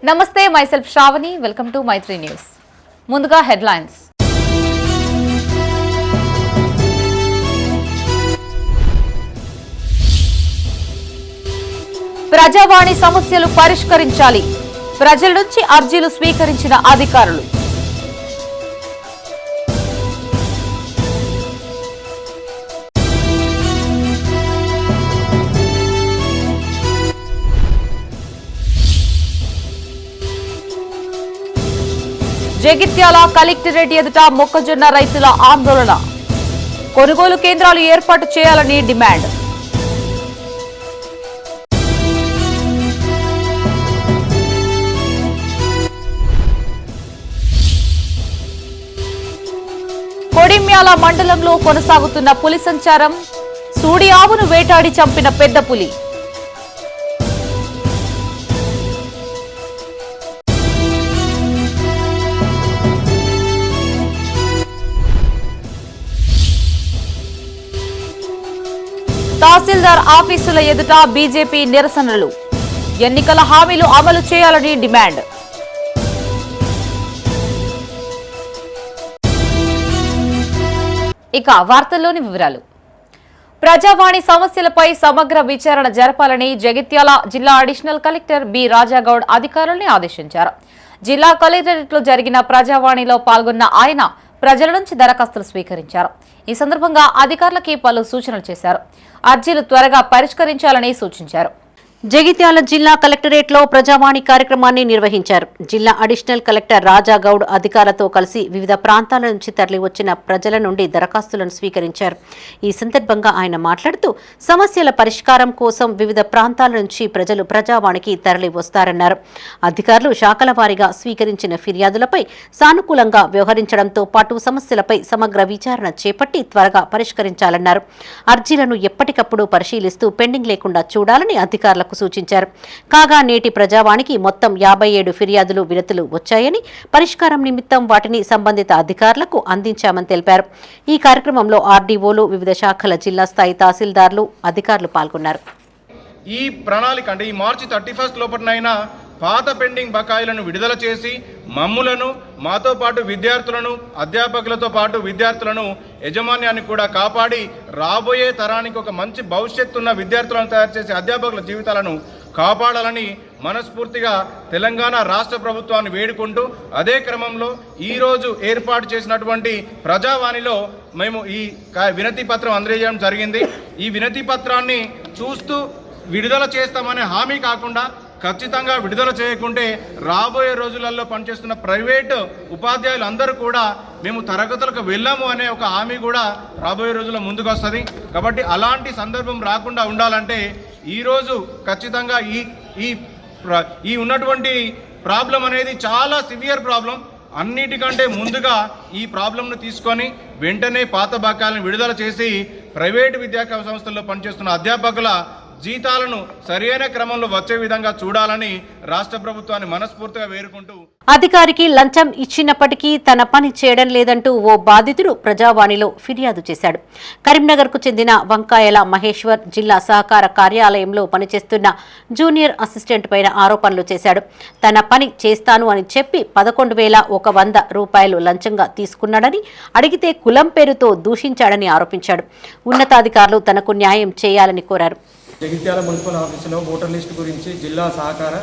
నమస్తే myself Shravani welcome to Maitri news. ముందుగా headlines. Prajavani సమస్యలు పరిష్కరించాలి. ప్రజల నుంచి అర్జీలు స్వీకరించిన అధికారులు. జగిత్యాల కలెక్టరేట్ ఎదుట మొక్కజొన్న రైతుల ఆందోళన. కొనుగోలు కేంద్రాలు ఏర్పాటు చేయాలని డిమాండ్. కొడిమ్యాల మండలంలో కొనసాగుతున్న పులి సంచారం. సూడి ఆవును వేటాడి చంపిన పెద్ద పులి. తహసీల్దార్ ఆఫీసుల ఎదుట బీజేపీ నిరసనలు. ఎన్నికల హామీలు అమలు చేయాలని డిమాండ్. ఇక వార్తల్లోని వివరాలు. ప్రజావాణి సమస్యలపై సమగ్ర విచారణ జరపాలని జగిత్యాల జిల్లా అడిషనల్ కలెక్టర్ బి రాజాగౌడ్ అధికారుల్ని ఆదేశించారు. జిల్లా కలెక్టరేట్లో జరిగిన ప్రజావాణిలో పాల్గొన్న ఆయన ప్రజల నుంచి దరఖాస్తులు స్వీకరించారు. ఈ సందర్భంగా అధికారులకి పలు సూచనలు చేశారు. అర్జీలు త్వరగా పరిష్కరించాలని సూచించారు. జగిత్యాల జిల్లా కలెక్టరేట్లో ప్రజావాణి కార్యక్రమాన్ని నిర్వహించారు. జిల్లా అడిషనల్ కలెక్టర్ రాజాగౌడ్ అధికారులతో కలిసి వివిధ ప్రాంతాల నుంచి తరలివచ్చిన ప్రజల నుండి దరఖాస్తులను స్వీకరించారు. ఈ సందర్భంగా ఆయన మాట్లాడుతూ సమస్యల పరిష్కారం కోసం వివిధ ప్రాంతాల నుంచి ప్రజలు ప్రజావాణికి తరలి వస్తారన్నారు. అధికారులు శాఖల వారీగా స్వీకరించిన ఫిర్యాదులపై సానుకూలంగా వ్యవహరించడంతో పాటు సమస్యలపై సమగ్ర విచారణ చేపట్టి త్వరగా పరిష్కరించాలన్నారు. అర్జీలను ఎప్పటికప్పుడు పరిశీలిస్తూ పెండింగ్ లేకుండా చూడాలని అధికారులకు సూచించారు. కాగా నేటి ప్రజావాణికి మొత్తం 57 ఫిర్యాదులు వినతులు వచ్చాయని, పరిష్కారం నిమిత్తం వాటిని సంబంధిత అధికారులకు అందించామని తెలిపారు. ఈ కార్యక్రమంలో ఆర్డీఓలు, వివిధ శాఖల జిల్లా స్థాయి తహసీల్దార్లు, అధికారులు పాల్గొన్నారు. ఈ ప్రణాళిక అంటే ఈ మార్చి 31 లోపలనైనా పాత పెండింగ్ బకాయిలను విడుదల చేసి మమ్ములను, మాతో పాటు విద్యార్థులను, అధ్యాపకులతో పాటు విద్యార్థులను యజమాన్యాన్ని కూడా కాపాడి రాబోయే తరానికి ఒక మంచి భవిష్యత్తున్న విద్యార్థులను తయారు చేసి అధ్యాపకుల జీవితాలను కాపాడాలని మనస్ఫూర్తిగా తెలంగాణ రాష్ట్ర ప్రభుత్వాన్ని వేడుకుంటూ, అదే క్రమంలో ఈరోజు ఏర్పాటు చేసినటువంటి ప్రజావాణిలో మేము ఈ వినతి పత్రం అందజేయడం జరిగింది. ఈ వినతి పత్రాన్ని చూస్తూ విడుదల చేస్తామనే హామీ కాకుండా ఖచ్చితంగా విడుదల చేయకుంటే రాబోయే రోజులలో పనిచేస్తున్న ప్రైవేటు ఉపాధ్యాయులు అందరూ కూడా మేము తరగతులకు వెళ్ళాము అనే ఒక హామీ కూడా రాబోయే రోజుల్లో ముందుకు వస్తుంది. కాబట్టి అలాంటి సందర్భం రాకుండా ఉండాలంటే ఈరోజు ఖచ్చితంగా ఈ ఉన్నటువంటి ప్రాబ్లం అనేది చాలా సివియర్ ప్రాబ్లం. అన్నిటికంటే ముందుగా ఈ ప్రాబ్లంను తీసుకొని వెంటనే పాత బకాయిలను విడుదల చేసి ప్రైవేటు విద్యా సంస్థల్లో పనిచేస్తున్న అధ్యాపకుల జీతాలను సరైన క్రమంలో వచ్చే విధంగా చూడాలని రాష్ట్ర ప్రభుత్వాన్ని మనస్ఫూర్తిగా వేడుకుంటూ, అధికారికి లంచం ఇచ్చినప్పటికీ తన పని చేయడం లేదంటూ ఓ బాధితుడు ప్రజావాణిలో ఫిర్యాదు చేశాడు. కరీంనగర్కు చెందిన వంకాయల మహేశ్వర్ జిల్లా సహకార కార్యాలయంలో పనిచేస్తున్న జూనియర్ అసిస్టెంట్ పైన ఆరోపణలు చేశాడు. తన పని చేస్తాను అని చెప్పి 11,100 రూపాయలు లంచంగా తీసుకున్నాడని, అడిగితే కులం పేరుతో దూషించాడని ఆరోపించాడు. ఉన్నతాధికారులు తనకు న్యాయం చేయాలని కోరారు. జగిత్యాల మున్సిపల్ ఆఫీసులో ఓటర్ లిస్టు గురించి జిల్లా సహకార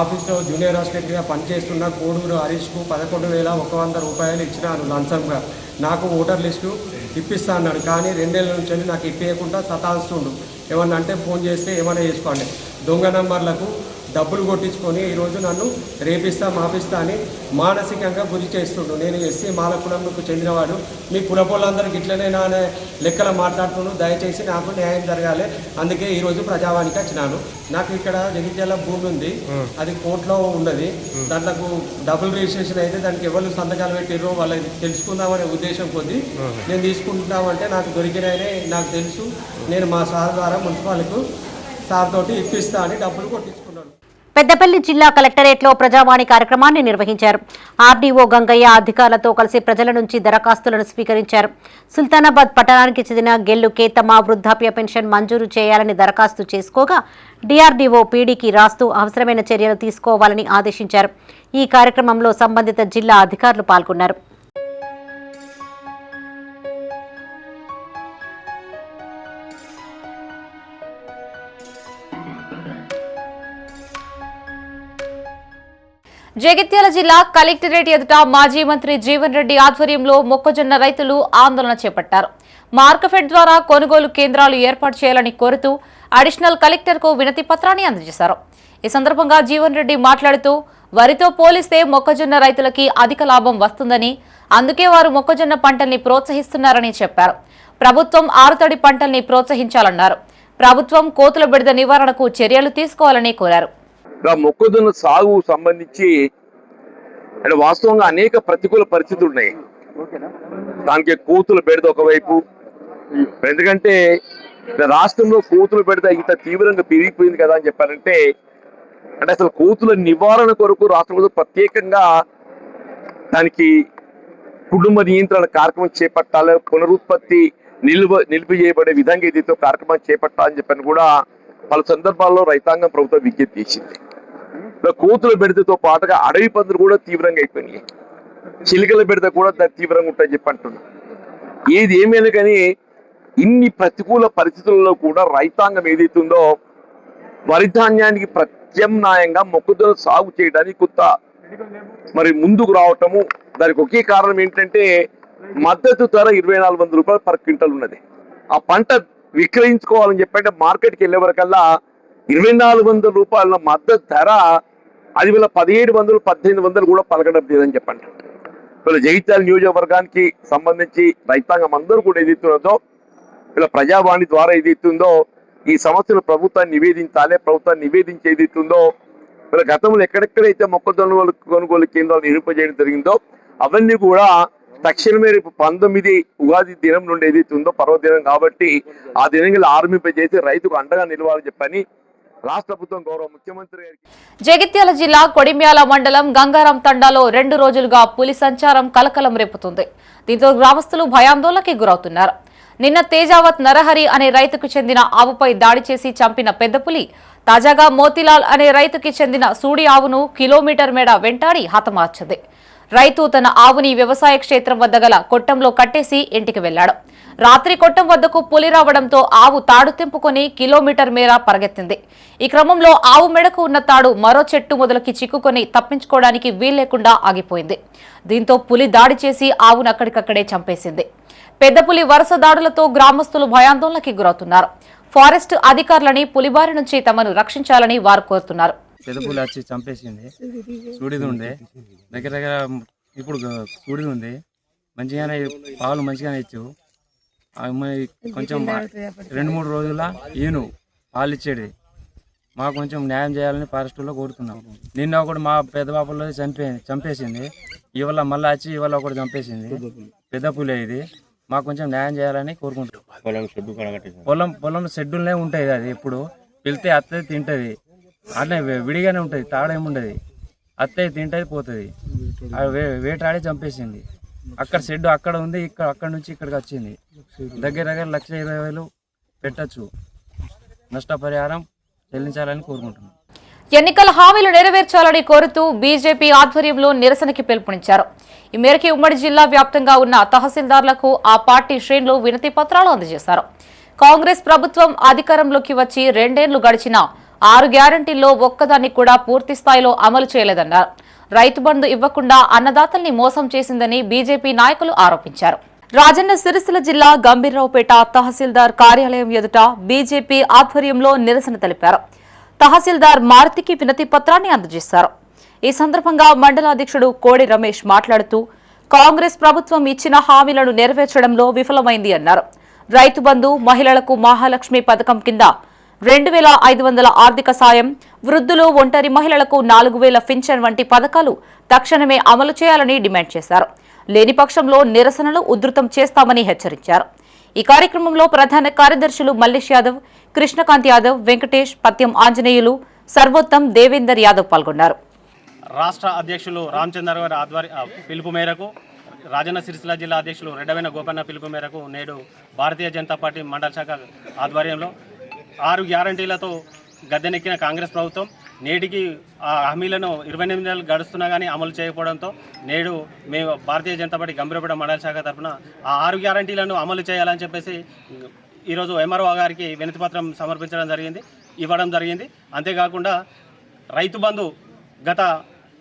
ఆఫీసులో జూనియర్ అసిస్టెంట్గా పనిచేస్తున్న కోడూరు హరీష్కు 11,100 రూపాయలు ఇచ్చినాను లంచంగా. నాకు ఓటర్ లిస్టు ఇప్పిస్తా అన్నాడు. కానీ 2 ఏళ్ళ నుంచి నాకు ఇప్పేయకుండా సతాయిస్తుండు. ఏమన్నా అంటే ఫోన్ చేస్తే ఏమైనా చేసుకోండి, దొంగ నంబర్లకు డబ్బులు కొట్టించుకొని ఈరోజు నన్ను రేపిస్తా మాపిస్తా అని మానసికంగా గురి చేస్తుండు. నేను ఎస్సీ మాల కులంకు చెందినవాడు, మీ కులపోళ్ళందరికీ ఇట్లనే నా లెక్కలు మాట్లాడుతున్నాను. దయచేసి నాకు న్యాయం జరగాలి. అందుకే ఈరోజు ప్రజావానికి వచ్చినాను. నాకు ఇక్కడ జగిత్యాల భూమి ఉంది, అది కోర్టులో ఉన్నది. దాంట్లో డబుల్ రిజిస్ట్రేషన్ అయితే దానికి ఎవరు సంతకాలు పెట్టిర్రో వాళ్ళకి తెలుసుకుందామనే ఉద్దేశం కొద్దీ నేను తీసుకుంటామంటే నాకు దొరికినాయనే నాకు తెలుసు. నేను మా సార్ ద్వారా మున్సిపాలిటీకు సార్ తోటి ఇప్పిస్తా అని డబ్బులు కొట్టించుకున్నాను. పెద్దపల్లి జిల్లా కలెక్టరేట్లో ప్రజావాణి కార్యక్రమాన్ని నిర్వహించారు. ఆర్డీఓ గంగయ్య అధికారులతో కలిసి ప్రజల నుంచి దరఖాస్తులను స్వీకరించారు. సుల్తానాబాద్ పట్టణానికి చెందిన గెల్లు కేతమ్మ వృద్ధాప్య పెన్షన్ మంజూరు చేయాలని దరఖాస్తు చేసుకోగా డీఆర్డీఓ పీడీకి రాస్తూ అవసరమైన చర్యలు తీసుకోవాలని ఆదేశించారు. ఈ కార్యక్రమంలో సంబంధిత జిల్లా అధికారులు పాల్గొన్నారు. జగిత్యాల జిల్లా కలెక్టరేట్ ఎదుట మాజీ మంత్రి జీవన్ రెడ్డి ఆధ్వర్యంలో మొక్కజొన్న రైతులు ఆందోళన చేపట్టారు. మార్కెఫెడ్ ద్వారా కొనుగోలు కేంద్రాలు ఏర్పాటు చేయాలని కోరుతూ అడిషనల్ కలెక్టర్కు వినతి పత్రాన్ని అందజేశారు. ఈ సందర్భంగా జీవన్ రెడ్డి మాట్లాడుతూ వరితో పోలిస్తే మొక్కజొన్న రైతులకి అధిక లాభం వస్తుందని, అందుకే వారు మొక్కజొన్న పంటల్ని ప్రోత్సహిస్తున్నారని చెప్పారు. ప్రభుత్వం ఆరుతడి పంటల్ని ప్రోత్సహించాలన్నారు. ప్రభుత్వం కోతుల బెడద నివారణకు చర్యలు తీసుకోవాలని కోరారు. మొక్కజొన్న సాగు సంబంధించి అంటే వాస్తవంగా అనేక ప్రతికూల పరిస్థితులు ఉన్నాయి. దానికి కోతుల బెడద ఒకవైపు, ఎందుకంటే రాష్ట్రంలో కోతుల బెడద ఇంత తీవ్రంగా పెరిగిపోయింది కదా అని చెప్పారంటే, అంటే అసలు కోతుల నివారణ కొరకు రాష్ట్రంలో ప్రత్యేకంగా దానికి కుటుంబ నియంత్రణ కార్యక్రమం చేపట్టాలి, పునరుత్పత్తి నిలిపివేయబడే విధంగా ఏదైతే కార్యక్రమం చేపట్టాలని చెప్పని కూడా పలు సందర్భాల్లో రైతాంగం ప్రభుత్వం విజ్ఞప్తి చేసింది. కోతుల బెడదతో పాటుగా అడవి పందులు కూడా తీవ్రంగా అయిపోయినాయి, చిలుకల బెడద కూడా తీవ్రంగా ఉంటాయని చెప్పి అంటున్నాం. ఏది ఏమైనా కానీ ఇన్ని ప్రతికూల పరిస్థితుల్లో కూడా రైతాంగం ఏదైతే ఉందో వరి ధాన్యానికి ప్రత్యామ్నాయంగా మొక్కజొన్న సాగు చేయడానికి కొత్త ముందుకు రావటము. దానికి ఒకే కారణం ఏంటంటే మద్దతు ధర 2400 రూపాయలు పర్ క్వింటల్ ఉన్నది. ఆ పంట విక్రయించుకోవాలని చెప్పంటే మార్కెట్కి వెళ్ళే వరకల్లా 2400 రూపాయల మద్దతు ధర అది వీళ్ళ 1700 1800 కూడా పలకడం లేదని చెప్పండి. వీళ్ళ జగిత్యాల నియోజకవర్గానికి సంబంధించి రైతాంగం అందరూ కూడా ఏదైతున్నదో వీళ్ళ ప్రజావాణి ద్వారా ఏదైతుందో ఈ సమస్యలు ప్రభుత్వాన్ని నివేదించాలి. ప్రభుత్వాన్ని నివేదించి ఏదైతుందో వీళ్ళ గతంలో ఎక్కడెక్కడైతే మొక్కజొన్న కొనుగోలు కేంద్రాలు నిర్మింపజేయడం జరిగిందో అవన్నీ కూడా తక్షణమే రేపు 19 ఉగాది దినం నుండి ఏదైతే ఉందో పర్వదినం కాబట్టి ఆ దినంగా ఆరంభింపజేసి రైతుకు అండగా నిలవాలని చెప్పని రాష్ట్ర ప్రభుత్వం గౌరవ ముఖ్యమంత్రి గారికి. జగిత్యాల జిల్లా కొడిమ్యాల మండలం గంగారం తండాలో 2 రోజులుగా పులి సంచారం కలకలం రేపుతుంది. దీంతో గ్రామస్తులు భయాందోళనకి గురవుతున్నారు. నిన్న తేజావత్ నరహరి అనే రైతుకు చెందిన ఆవుపై దాడి చేసి చంపిన పెద్ద పులి తాజాగా మోతీలాల్ అనే రైతుకి చెందిన సూడి ఆవును కిలోమీటర్ మేడ వెంటాడి హతమార్చింది. రైతు తన ఆవుని వ్యవసాయ క్షేత్రం వద్ద గల కొట్టంలో కట్టేసి ఇంటికి వెళ్లాడు. రాత్రి కొట్టం వద్దకు పులి రావడంతో ఆవు తాడు తెంపుకొని కిలోమీటర్ మేర పరిగెత్తింది. ఈ క్రమంలో ఆవు మెడకు ఉన్న తాడు మరో చెట్టు మొదలకి చిక్కుకొని తప్పించుకోవడానికి వీల్లేకుండా ఆగిపోయింది. దీంతో పులి దాడి చేసి ఆవును అక్కడికక్కడే చంపేసింది. పెద్ద పులి వరుస దాడులతో గ్రామస్తులు భయాందోళనకి గురవుతున్నారు. ఫారెస్ట్ అధికారులని పులి బారి నుంచి తమను రక్షించాలని వారు కోరుతున్నారు. పెద్ద పులి వచ్చి చంపేసింది. సూడిది ఉండే దగ్గర దగ్గర ఇప్పుడు సూడిది ఉంది, మంచిగానే పాలు మంచిగానే ఇచ్చు. కొంచెం 2-3 రోజుల ఈను పాలు ఇచ్చేది. మాకు కొంచెం న్యాయం చేయాలని ఫారెస్ట్లో కోరుతున్నాం. నిన్న ఒకటి మా పెద్ద బాపుల్లో చంపేసింది. ఇవాళ మళ్ళీ వచ్చి ఇవాళ ఒకటి చంపేసింది. పెద్ద పులి ఇది. మాకు కొంచెం న్యాయం చేయాలని కోరుకుంటున్నాం. పొలం షెడ్యూల్నే ఉంటుంది. అది ఎప్పుడు వెళ్తే అత్తది తింటుంది, అట్లే విడిగానే ఉంటుంది, తాడేముండదు. అత్తయ్య తింటుంది పోతుంది. వేటాడి చంపేసింది. అక్కడ షెడ్ అక్కడ ఉంది, అక్కడ నుంచి ఇక్కడికి వచ్చింది. దగ్గర దగ్గర 1,20,000 పెట్టచ్చు. నష్టపరిహారం చెల్లించాలని కోరుకుంటున్నాం. ఎన్నికల హామీలు నెరవేర్చాలని కోరుతూ బీజేపీ ఆధ్వర్యంలో నిరసనకి పిలుపునిచ్చారు. ఈ మేరకు ఉమ్మడి జిల్లా వ్యాప్తంగా ఉన్న తహసీల్దార్లకు ఆ పార్టీ శ్రేణులు వినతి పత్రాలు అందజేశారు. కాంగ్రెస్ ప్రభుత్వం అధికారంలోకి వచ్చి 2 ఏళ్లు గడిచినా 6 గ్యారంటీల్లో ఒక్కదాన్ని కూడా పూర్తి స్థాయిలో అమలు చేయలేదన్నారు. రైతు బంధు ఇవ్వకుండా అన్నదాతల్ని మోసం చేసిందని బీజేపీ నాయకులు ఆరోపించారు. రాజన్న సిరిసిల్ల జిల్లా గంభీర్రావుపేట తహసీల్దార్ కార్యాలయం ఎదుట బీజేపీ ఆధ్వర్యంలో నిరసన తెలిపారు. తహసీల్దార్ మారుతికి వినతి పత్రాన్ని అందజేశారు. ఈ సందర్భంగా మండల అధ్యక్షుడు కోడి రమేష్ మాట్లాడుతూ కాంగ్రెస్ ప్రభుత్వం ఇచ్చిన హామీలను నెరవేర్చడంలో విఫలమైంది అన్నారు. రైతు బంధు, మహిళలకు మహాలక్ష్మి పథకం కింద 2,500 ఆర్థిక సాయం, వృద్ధులు, ఒంటరి మహిళలకు 4,000 పింఛన్ వంటి పథకాలు తక్షణమే అమలు చేయాలని డిమాండ్ చేశారు. లేని పక్షంలో నిరసనలు ఉధృతం చేస్తామని హెచ్చరించారు. ఈ కార్యక్రమంలో ప్రధాన కార్యదర్శులు మల్లేష్ యాదవ్, కృష్ణకాంత్ యాదవ్, వెంకటేష్, పత్యం ఆంజనేయులు, సర్వోత్తం దేవేందర్ యాదవ్ పాల్గొన్నారు. రాష్ట్ర అధ్యక్షులు రామచంద్ర గారి పిలుపు మేరకు రాజన్న సిరిసిల్ల జిల్లా అధ్యక్షులు రెడ్డవైన గోపన్న పిలుపు మేరకు నేడు భారతీయ జనతా పార్టీ మండల శాఖ ఆధ్వర్యంలో 6 గ్యారంటీలతో గద్దెనెక్కిన కాంగ్రెస్ ప్రభుత్వం నేటికి ఆ హామీలను 28 నెలలు గడుస్తున్నా కానీ అమలు చేయకపోవడంతో నేడు మేము భారతీయ జనతా పార్టీ గంభీరపేట మండల శాఖ తరఫున ఆ 6 గ్యారంటీలను అమలు చేయాలని చెప్పేసి ఈరోజు ఎంఆర్ఓ గారికి వినతిపత్రం ఇవ్వడం జరిగింది. అంతేకాకుండా రైతు బంధు గత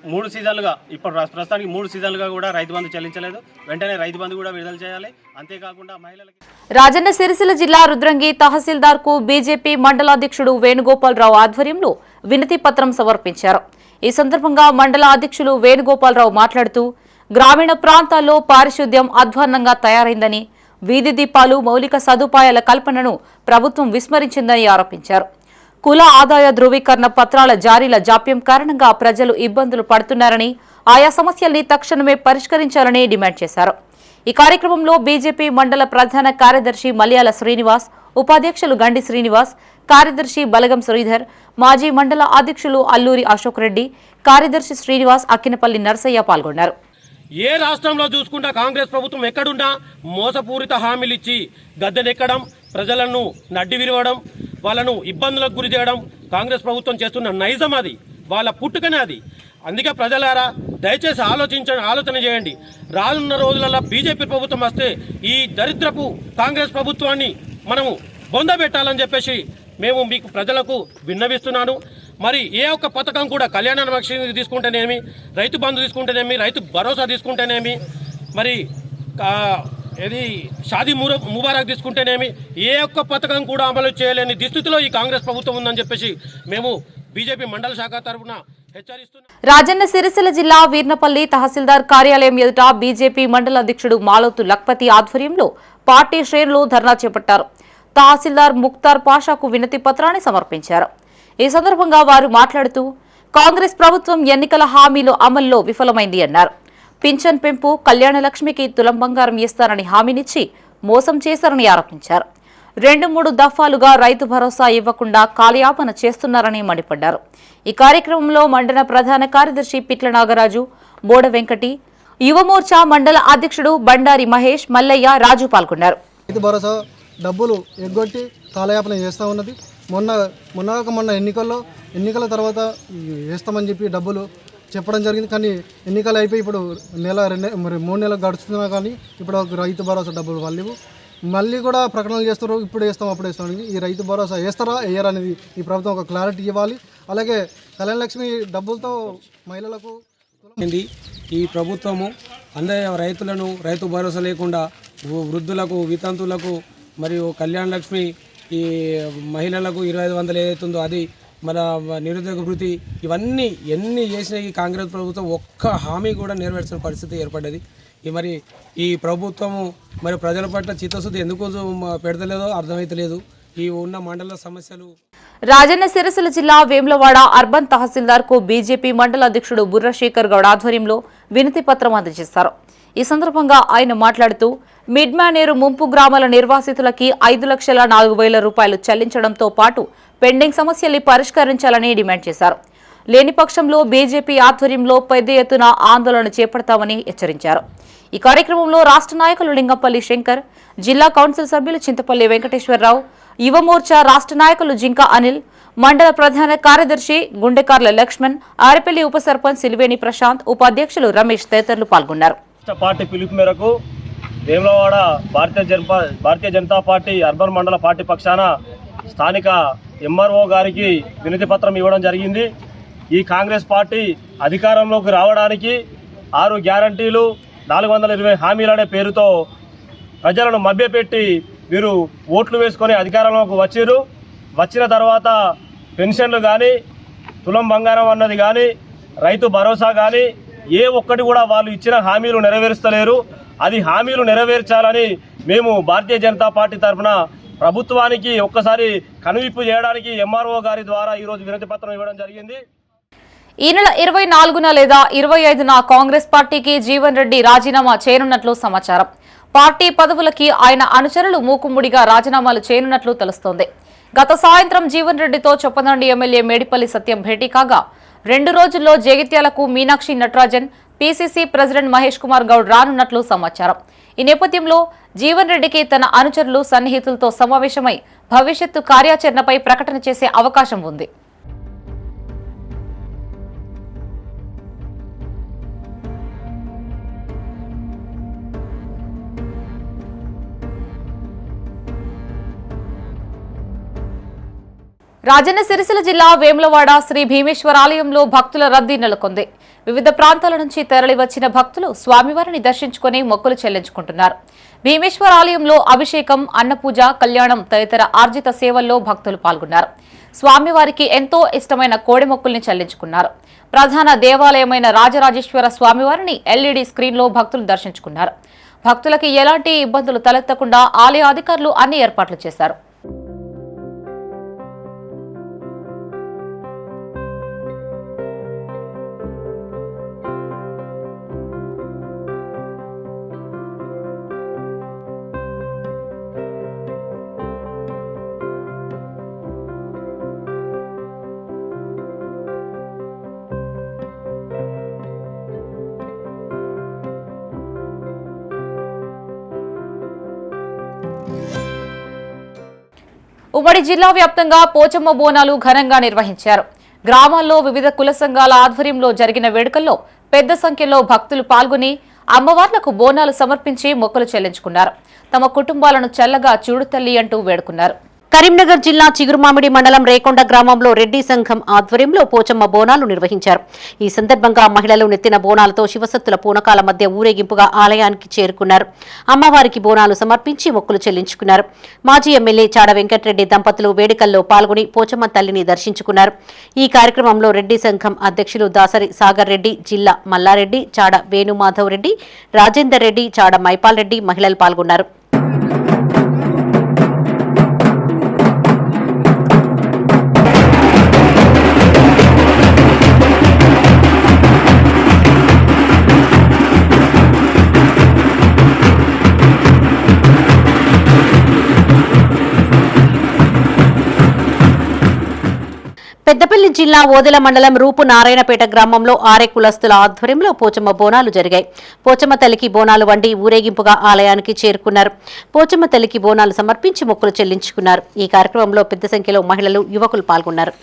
3 సీజన్లుగా ప్రస్తుతానికి 3 సీజన్లుగా కూడా రైతు బంధు చెల్లించలేదు. వెంటనే రైతు బంధు కూడా విడుదల చేయాలి. అంతేకాకుండా మహిళలకి రాజన్న సిరిసిల్ల జిల్లా రుద్రంగి తహసీల్దార్ కు బీజేపీ మండలాధ్యక్షుడు వేణుగోపాలరావు ఆధ్వర్యంలో వినతి పత్రం సమర్పించారు. ఈ సందర్భంగా మండల అధ్యక్షులు వేణుగోపాలరావు మాట్లాడుతూ గ్రామీణ ప్రాంతాల్లో పారిశుద్ధ్యం అధ్వాన్నంగా తయారైందని, వీధి దీపాలు, మౌలిక సదుపాయాల కల్పనను ప్రభుత్వం విస్మరించిందని ఆరోపించారు. కుల ఆదాయ ధృవీకరణ పత్రాల జారీల జాప్యం కారణంగా ప్రజలు ఇబ్బందులు పడుతున్నారని, ఆయా సమస్యల్ని తక్షణమే పరిష్కరించాలని డిమాండ్ చేశారు. ఈ కార్యక్రమంలో బీజేపీ మండల ప్రధాన కార్యదర్శి మలయాల శ్రీనివాస్, ఉపాధ్యక్షులు గండి శ్రీనివాస్, కార్యదర్శి బలగం శ్రీధర్, మాజీ మండల అధ్యక్షులు అల్లూరి అశోక్ రెడ్డి, కార్యదర్శి శ్రీనివాస్, అక్కినపల్లి నర్సయ్య పాల్గొన్నారు. ఏ రాష్ట్రంలో చూసుకుంటా కాంగ్రెస్ ప్రభుత్వం ఎక్కడున్నా మోసపూరిత హామీలు ఇచ్చి గద్దెనెక్కడం, ప్రజలను నడ్డి విరవడం, వాళ్ళను ఇబ్బందులకు గురి చేయడం కాంగ్రెస్ ప్రభుత్వం చేస్తున్న నైజం. అది వాళ్ళ పుట్టుకనే అది. అందుకే ప్రజలారా దయచేసి ఆలోచన చేయండి. రానున్న రోజులలో బీజేపీ ప్రభుత్వం వస్తే ఈ దరిద్రపు కాంగ్రెస్ ప్రభుత్వాన్ని మనము బొందబెట్టాలని చెప్పేసి మేము మీకు ప్రజలకు విన్నవిస్తున్నాను. మరి ఏ ఒక్క పథకం కూడా కళ్యాణ లక్ష్మి తీసుకుంటేనేమి, రైతు బంధు తీసుకుంటేనేమి, రైతు భరోసా తీసుకుంటేనేమి, మరి ఇది షాదీ ముబారక్ తీసుకుంటేనేమి, ఏ ఒక్క పథకం కూడా అమలు చేయలేని దుస్థితిలో ఈ కాంగ్రెస్ ప్రభుత్వం ఉందని చెప్పేసి మేము బీజేపీ మండల శాఖ తరఫున హెచ్చరిస్తున్నాం. రాజన్న సిరిసిల్ల జిల్లా వీర్నపల్లి తహసీల్దార్ కార్యాలయం ఎదుట బీజేపీ మండల అధ్యక్షుడు మాలోతు లక్పతి ఆధ్వర్యంలో పార్టీ శ్రేణులు ధర్నా చేపట్టారు. తహసీల్దార్ ముక్తార్ పాషాకు వినతి పత్రాన్ని సమర్పించారు. ఈ సందర్భంగా వారు మాట్లాడుతూ కాంగ్రెస్ ప్రభుత్వం ఎన్నికల హామీలు అమల్లో విఫలమైంది అన్నారు. పింఛన్ పెంపు, కళ్యాణ లక్ష్మికి తులం బంగారం ఇస్తారని హామీనిచ్చి మోసం చేశారని ఆరోపించారు. 2-3 దఫాలుగా రైతు భరోసా ఇవ్వకుండా కాలయాపన చేస్తున్నారని మండిపడ్డారు. ఈ కార్యక్రమంలో మండల ప్రధాన కార్యదర్శి పిట్ల నాగరాజు, బోడ వెంకటి, యువమోర్చా మండల అధ్యక్షుడు బండారి మహేష్, మల్లయ్య, రాజు పాల్గొన్నారు. రైతు భరోసా డబ్బులు ఎగ్గొట్టి కాలయాపన చేస్తూ ఉన్నది. మొన్న ఎన్నికల తర్వాత వేస్తామని చెప్పి డబ్బులు చెప్పడం జరిగింది. కానీ ఎన్నికలు అయిపోయి ఇప్పుడు 3 నెలలు గడుస్తున్నా కానీ ఇప్పుడు రైతు భరోసా డబ్బులు మళ్ళీ కూడా ప్రకటనలు చేస్తారు. ఇప్పుడు వేస్తాం, అప్పుడు వేస్తాం. ఈ రైతు భరోసా వేస్తారా వేయరా అనేది ఈ ప్రభుత్వం ఒక క్లారిటీ ఇవ్వాలి. అలాగే కళ్యాణ లక్ష్మి డబ్బులతో మహిళలకు ఈ ప్రభుత్వము రైతులను రైతు భరోసా లేకుండా వృద్ధులకు, వితంతులకు మరియు కళ్యాణ లక్ష్మి ఈ మహిళలకు 2500 ఏదైతుందో అది, మన నిరుద్యోగ వృత్తి, ఇవన్నీ ఎన్ని చేసిన ఈ కాంగ్రెస్ ప్రభుత్వం ఒక్క హామీ కూడా నెరవేర్చిన పరిస్థితి ఏర్పడ్డది. మరి ఈ ప్రభుత్వము మరి ప్రజల పట్ల చిత్తశుద్ధి ఎందుకు పెడతలేదో అర్థమైతలేదు. ఈ ఉన్న మండల సమస్యలు. రాజన్న సిరిసిల్ల జిల్లా వేములవాడ అర్బన్ తహసీల్దార్ కు బీజేపీ మండల అధ్యక్షుడు బుర్రశేఖర్ గౌడ్ ఆధ్వర్యంలో వినతి పత్రం అందజేశారు. ఈ సందర్భంగా ఆయన మాట్లాడుతూ మిడ్మానేరు ముంపు గ్రామాల నిర్వాసితులకి 5,04,000 రూపాయలు చెల్లించడంతో పాటు పెండింగ్ సమస్యల్ని పరిష్కరించాలని డిమాండ్ చేశారు. లేని పక్షంలో బీజేపీ ఆధ్వర్యంలో పెద్ద ఎత్తున ఆందోళన చేపడతామని హెచ్చరించారు. ఈ కార్యక్రమంలో రాష్ట్ర నాయకులు లింగంపల్లి శంకర్, జిల్లా కౌన్సిల్ సభ్యులు చింతపల్లి వెంకటేశ్వరరావు, యువమోర్చా రాష్ట్ర నాయకులు జింక అనిల్, మండల ప్రధాన కార్యదర్శి గుండెకార్ల లక్ష్మణ్, ఆరెపల్లి ఉప సర్పంచ్ సిల్వేని ప్రశాంత్, ఉపాధ్యక్షులు రమేష్ తదితరులు పాల్గొన్నారు. పార్టీ పిలుపు మేరకు వేములవాడ భారతీయ జనతా పార్టీ అర్బన్ మండల పార్టీ పక్షాన స్థానిక ఎంఆర్ఓ గారికి వినతి పత్రం ఇవ్వడం జరిగింది. ఈ కాంగ్రెస్ పార్టీ అధికారంలోకి రావడానికి 6 గ్యారంటీలు, 420 హామీలనే పేరుతో ప్రజలను మభ్యపెట్టి వీరు ఓట్లు వేసుకొని అధికారంలోకి వచ్చిన తర్వాత పెన్షన్లు కానీ, తులం బంగారం అన్నది కానీ, రైతు భరోసా కానీ ఏ ఒక్కటి కూడా వాళ్ళు ఇచ్చిన హామీలు నెరవేరుస్తలేరు. అది హామీలు నెరవేర్చాలని మేము భారతీయ జనతా పార్టీ తరఫున ప్రభుత్వానికి ఒక్కసారి కనువిప్పు చేయడానికి ఎంఆర్ఓ గారి ద్వారా ఈరోజు వినతి పత్రం ఇవ్వడం జరిగింది. ఈ నెల 24న లేదా 25న కాంగ్రెస్ పార్టీకి జీవన్ రెడ్డి రాజీనామా చేయనున్నట్లు సమాచారం. పార్టీ పదవులకి ఆయన అనుచరులు మూకుమ్మడిగా రాజీనామాలు చేయనున్నట్లు తెలుస్తోంది. గత సాయంత్రం జీవన్ రెడ్డితో చొప్పదండి ఎమ్మెల్యే మేడిపల్లి సత్యం భేటీ కాగా 2 రోజుల్లో జగిత్యాలకు మీనాక్షి నటరాజన్, పీసీసీ ప్రెసిడెంట్ మహేష్ కుమార్ గౌడ్ రానున్నట్లు సమాచారం. ఈ నేపథ్యంలో జీవన్ రెడ్డికి తన అనుచరులు సన్నిహితులతో సమావేశమై భవిష్యత్తు కార్యాచరణపై ప్రకటన చేసే అవకాశం ఉంది. రాజన్న సిరిసిల్ల జిల్లా వేములవాడ శ్రీ భీమేశ్వర ఆలయంలో భక్తుల రద్దీ నెలకొంది. వివిధ ప్రాంతాల నుంచి తరలివచ్చిన భక్తులు స్వామివారిని దర్శించుకుని మొక్కులు చెల్లించుకుంటున్నారు. భీమేశ్వర ఆలయంలో అభిషేకం, అన్నపూజ, కళ్యాణం తదితర ఆర్జిత సేవల్లో భక్తులు పాల్గొన్నారు. స్వామివారికి ఎంతో ఇష్టమైన కోడి మొక్కుల్ని చెల్లించుకున్నారు. ప్రధాన దేవాలయమైన రాజరాజేశ్వర స్వామివారిని ఎల్ఈడీ స్క్రీన్లో భక్తులు దర్శించుకున్నారు. భక్తులకి ఎలాంటి ఇబ్బందులు తలెత్తకుండా ఆలయ అధికారులు అన్ని ఏర్పాట్లు చేశారు. ఉమ్మడి జిల్లా వ్యాప్తంగా పోచమ్మ బోనాలు ఘనంగా నిర్వహించారు. గ్రామాల్లో వివిధ కుల సంఘాల ఆధ్వర్యంలో జరిగిన వేడుకల్లో పెద్ద సంఖ్యలో భక్తులు పాల్గొని అమ్మవార్లకు బోనాలు సమర్పించి మొక్కులు చెల్లించుకున్నారు. తమ కుటుంబాలను చల్లగా చూడు తల్లి అంటూ వేడుకున్నారు. కరీంనగర్ జిల్లా చిగురుమామిడి మండలం రేకొండ గ్రామంలో రెడ్డి సంఘం ఆధ్వర్యంలో పోచమ్మ బోనాలు నిర్వహించారు. ఈ సందర్భంగా మహిళలు నెత్తిన బోనాలతో శివసత్తుల పూనకాల మధ్య ఊరేగింపుగా ఆలయానికి చేరుకున్నారు. అమ్మవారికి బోనాలు సమర్పించి మొక్కులు చెల్లించుకున్నారు. మాజీ ఎమ్మెల్యే చాడ వెంకటరెడ్డి దంపతులు వేడుకల్లో పాల్గొని పోచమ్మ తల్లిని దర్శించుకున్నారు. ఈ కార్యక్రమంలో రెడ్డి సంఘం అధ్యక్షులు దాసరి సాగర్ రెడ్డి, జిల్లా మల్లారెడ్డి, చాడ వేణుమాధవ్ రెడ్డి, రాజేందర్ రెడ్డి, చాడ మైపాల్ రెడ్డి మహిళలు పాల్గొన్నారు. పెద్దపల్లి జిల్లా ఓదెల మండలం రూపు నారాయణపేట గ్రామంలో ఆరే కులస్తుల ఆధ్వర్యంలో పోచమ్మ బోనాలు జరిగాయి. పోచమ్మ తల్లికి బోనాలు వండి ఊరేగింపుగా ఆలయానికి చేరుకున్నారు. పోచమ్మ తల్లికి బోనాలు సమర్పించి మొక్కులు చెల్లించుకున్నారు. ఈ కార్యక్రమంలో పెద్ద సంఖ్యలో మహిళలు, యువకులు పాల్గొన్నారు.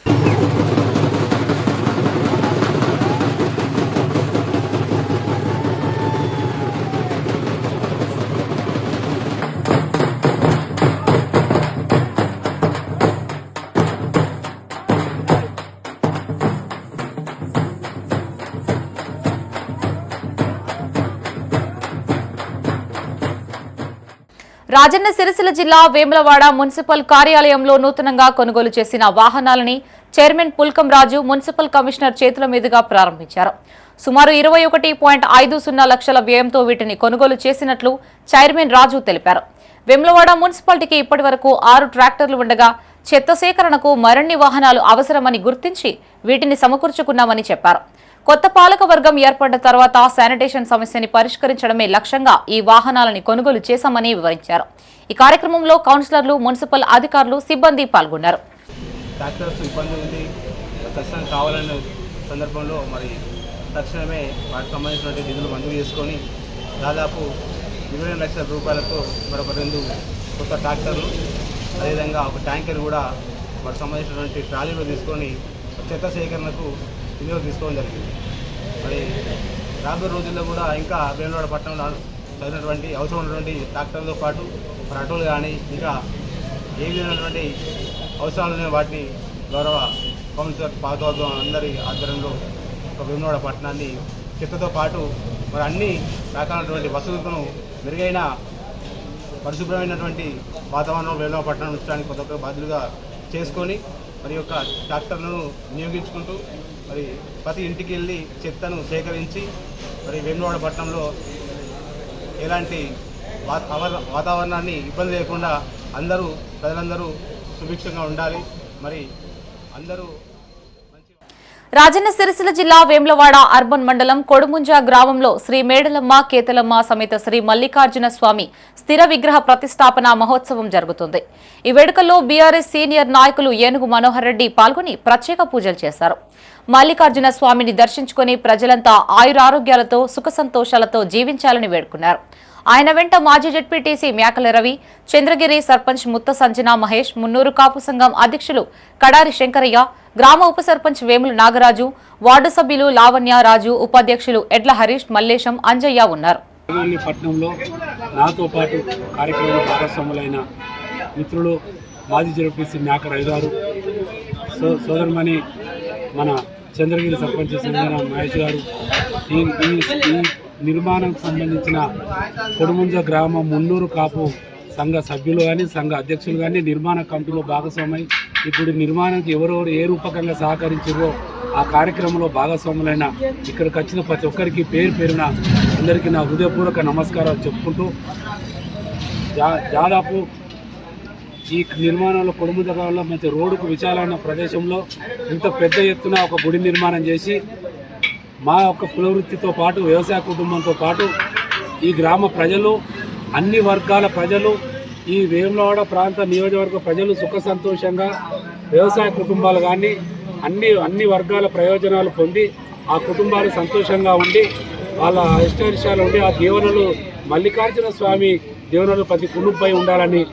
రాజన్న సిరిసిల్ల జిల్లా వేములవాడ మున్సిపల్ కార్యాలయంలో నూతనంగా కొనుగోలు చేసిన వాహనాలని చైర్మన్ పుల్కం రాజు మున్సిపల్ కమిషనర్ చేతుల మీదుగా ప్రారంభించారు. సుమారు 21.50 లక్షల వ్యయంతో వీటిని కొనుగోలు చేసినట్లు చైర్మన్ రాజు తెలిపారు. వేములవాడ మున్సిపాలిటీకి ఇప్పటివరకు 6 ట్రాక్టర్లు ఉండగా చెత్త సేకరణకు మరిన్ని వాహనాలు అవసరమని గుర్తించి వీటిని సమకూర్చుకున్నామని చెప్పారు. కొత్త పాలక వర్గం ఏర్పడ్డ తర్వాత శానిటేషన్ సమస్యని పరిష్కరించడమే లక్ష్యంగా ఈ వాహనాలని కొనుగోలు చేశామని వివరించారు. ఈ కార్యక్రమంలో కౌన్సిలర్లు, మున్సిపల్ అధికారులు, సిబ్బంది పాల్గొన్నారు. డాక్టర్స్ ఇబ్బంది ఉంది, ఖచ్చితంగా కావాలనే సందర్భంలో మరి తక్షణమే వాటికి సంబంధించినటువంటి నిధులు మంజూరు చేసుకొని దాదాపు 22 లక్షల రూపాయలతో మరొక 2 కొత్త ట్రాక్టర్లు, అదేవిధంగా ఒక ట్యాంకర్ కూడా వాటికి సంబంధించినటువంటి ట్రాలీలో తీసుకొని చెత్త సేకరణకు వినియోగం తీసుకోవడం జరిగింది. మరి రాబోయే రోజుల్లో కూడా ఇంకా వేములవాడ పట్టణంలో చదివినటువంటి అవసరం ఉన్నటువంటి ట్రాక్టర్లతో పాటు మరి ఆటోలు కానీ ఇంకా ఏ విధమైనటువంటి అవసరాలు వాటిని గౌరవ కౌన్సిలర్ పాతవర్గం అందరి ఆధ్వర్యంలో ఒక వేములవాడ పట్టణాన్ని చెత్తతో పాటు మరి అన్ని రకాలైనటువంటి వసతులను మెరుగైన పరిశుభ్రమైనటువంటి వాతావరణం వేములవాడ పట్టణం ఉంచడానికి కొత్త ఒక్క బాధ్యులుగా చేసుకొని మరి యొక్క ట్రాక్టర్లను వినియోగించుకుంటూ మరి ప్రతి ఇంటికి వెళ్ళి చెత్తను సేకరించి మరి వేములవాడ పట్టణంలో ఎలాంటి వాతావరణాన్ని ఇబ్బంది లేకుండా ప్రజలందరూ సుభిక్షంగా ఉండాలి. మరి అందరూ రాజన్న సిరిసిల్ల జిల్లా వేములవాడ అర్బన్ మండలం కొడుముంజ గ్రామంలో శ్రీ మేడలమ్మ కేతలమ్మ సమేత శ్రీ మల్లికార్జున స్వామి స్థిర విగ్రహ ప్రతిష్టాపన మహోత్సవం జరుగుతుంది. ఈ వేడుకల్లో బీఆర్ఎస్ సీనియర్ నాయకులు ఏనుగు మనోహర్ రెడ్డి పాల్గొని ప్రత్యేక పూజలు చేశారు. మల్లికార్జున స్వామిని దర్శించుకుని ప్రజలంతా ఆయురారోగ్యాలతో సుఖ సంతోషాలతో జీవించాలని వేడుకున్నారు. ఆయన వెంట మాజీ జెడ్పీటీసీ మేకల రవి, చంద్రగిరి సర్పంచ్ ముత్త సంజన మహేష్, మున్నూరు కాపు సంఘం అధ్యక్షులు కడారి శంకరయ్య, గ్రామ ఉప సర్పంచ్ వేముల నాగరాజు, వార్డు సభ్యులు లావణ్య రాజు, ఉపాధ్యక్షులు ఎడ్ల హరీష్, మల్లేశం, అంజయ్య ఉన్నారు. పట్టణంలో నాతో పాటు కార్యక్రమంలో భాగస్వాములైన మిత్రులు మాజీ జెడ్పీటీసీ మేకల రవి గారు, సోదరుమణి మన చంద్రగిరి సర్పంచ్ సంజన మహేష్ గారు, ఈ నిర్మాణం సంబంధించిన కొడుముంజ గ్రామం మున్నూరు కాపు సంఘ సభ్యులు కానీ సంఘ అధ్యక్షులు కానీ నిర్మాణ కమిటీలో భాగస్వామై ఇప్పుడు నిర్మాణానికి ఎవరెవరు ఏ రూపకంగా సహకరించారో ఆ కార్యక్రమంలో భాగస్వాములైన ఇక్కడికి వచ్చిన ప్రతి ఒక్కరికి పేరు పేరున అందరికీ నా హృదయపూర్వక నమస్కారాలు చెప్పుకుంటూ దాదాపు ఈ నిర్మాణంలో కొడుముంజ గ్రామంలో మంచి రోడ్డుకు విశాలమైన ప్రదేశంలో ఇంత పెద్ద ఎత్తున ఒక గుడి నిర్మాణం చేసి మా యొక్క కులవృత్తితో పాటు వ్యవసాయ కుటుంబంతో పాటు ఈ గ్రామ ప్రజలు అన్ని వర్గాల ప్రజలు ఈ వేములవాడ ప్రాంత నియోజకవర్గ ప్రజలు సుఖ సంతోషంగా వ్యవసాయ కుటుంబాలు కానీ అన్ని వర్గాల ప్రయోజనాలు పొంది ఆ కుటుంబాలు సంతోషంగా ఉండి వాళ్ళ ఇష్టాయిష్టాలు ఉండి ఆ దీవెనలు మల్లికార్జున స్వామి దీవెనలు ప్రతి కుటుంబంపై ఉండాలని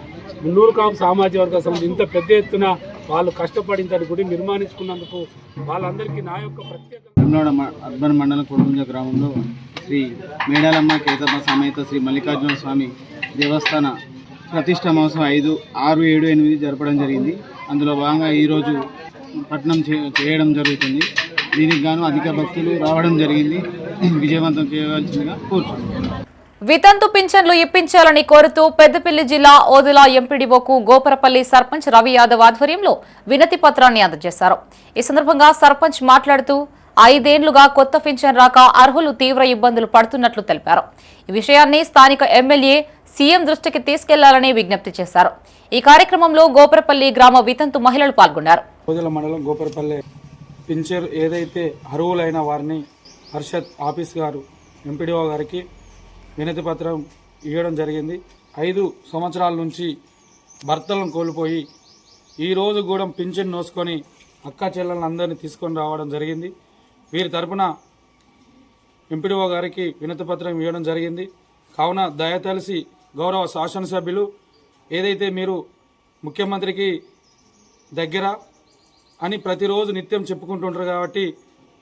మున్నూరు కాపు సామాజిక వర్గ సంస్థ ఇంత పెద్ద ఎత్తున వాళ్ళు కష్టపడిన గుడి నిర్మాణించుకున్నందుకు వాళ్ళందరికీ నా యొక్క ప్రత్యేక అర్బన్ మండలం కొడుముంజ గ్రామంలో శ్రీ మేడాలమ్మ కేతమ్మ సమేత శ్రీ మల్లికార్జున స్వామి దేవస్థాన ప్రతిష్ట మహోత్సవం 5, 6, 7, 8 జరపడం జరిగింది. అందులో భాగంగా ఈరోజు పట్టణం చేయడం జరుగుతుంది. దీనికి గాను అధిక భక్తులు రావడం జరిగింది. విజయవంతం చేయవలసిందిగా కోరుతున్నాను. వితంతు పింఛన్లు ఇప్పించాలని కోరుతూ పెద్దపల్లి జిల్లా ఓదుల ఎంపీడీఓకు గోపరపల్లి సర్పంచ్ రవి యాదవ్ ఆధ్వర్యంలో వినతి పత్రాన్ని అందజేశారు. ఈ సందర్భంగా సర్పంచ్ మాట్లాడుతూ 5 ఏళ్లుగా కొత్త పింఛన్ రాక అర్హులు తీవ్ర ఇబ్బందులు పడుతున్నట్లు తెలిపారు. ఈ విషయాన్ని స్థానిక ఎమ్మెల్యే సీఎం దృష్టికి తీసుకెళ్లాలని విజ్ఞప్తి చేశారు. ఈ కార్యక్రమంలో గోపరపల్లి గ్రామ వితంతు మహిళలు పాల్గొన్నారు. ఓదుల మండలం గోపరపల్లి పింఛన్ ఏదైతే అర్హులైన వారిని హర్షద్ ఆఫీస్ గారు ఎంపీడీఓ గారికి వినతి పత్రం ఇవ్వడం జరిగింది. 5 సంవత్సరాల నుంచి భర్తలను కోల్పోయి ఈరోజు కూడా పింఛన్ నోసుకొని అక్క చెల్లెలను అందరినీ తీసుకొని రావడం జరిగింది. వీరి తరపున ఎంపీడీఓ గారికి వినతి పత్రం ఇవ్వడం జరిగింది. కావున దయతలిసి గౌరవ శాసనసభ్యులు ఏదైతే మీరు ముఖ్యమంత్రికి దగ్గర అని ప్రతిరోజు నిత్యం చెప్పుకుంటుంటారు కాబట్టి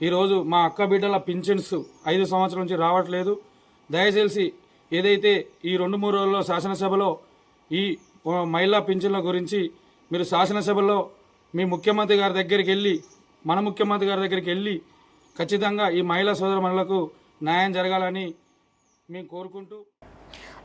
ఈరోజు మా అక్క బిడ్డల పింఛన్స్ 5 సంవత్సరాల నుంచి రావట్లేదు. దయచేసి ఏదైతే ఈ 2-3 రోజుల్లో శాసనసభలో ఈ మహిళా పింఛన్ల గురించి మీరు శాసనసభలో మీ ముఖ్యమంత్రి గారి దగ్గరికి వెళ్ళి మన ముఖ్యమంత్రి గారి దగ్గరికి వెళ్ళి ఖచ్చితంగా ఈ మహిళా సోదరులకు న్యాయం జరగాలని మేము కోరుకుంటూ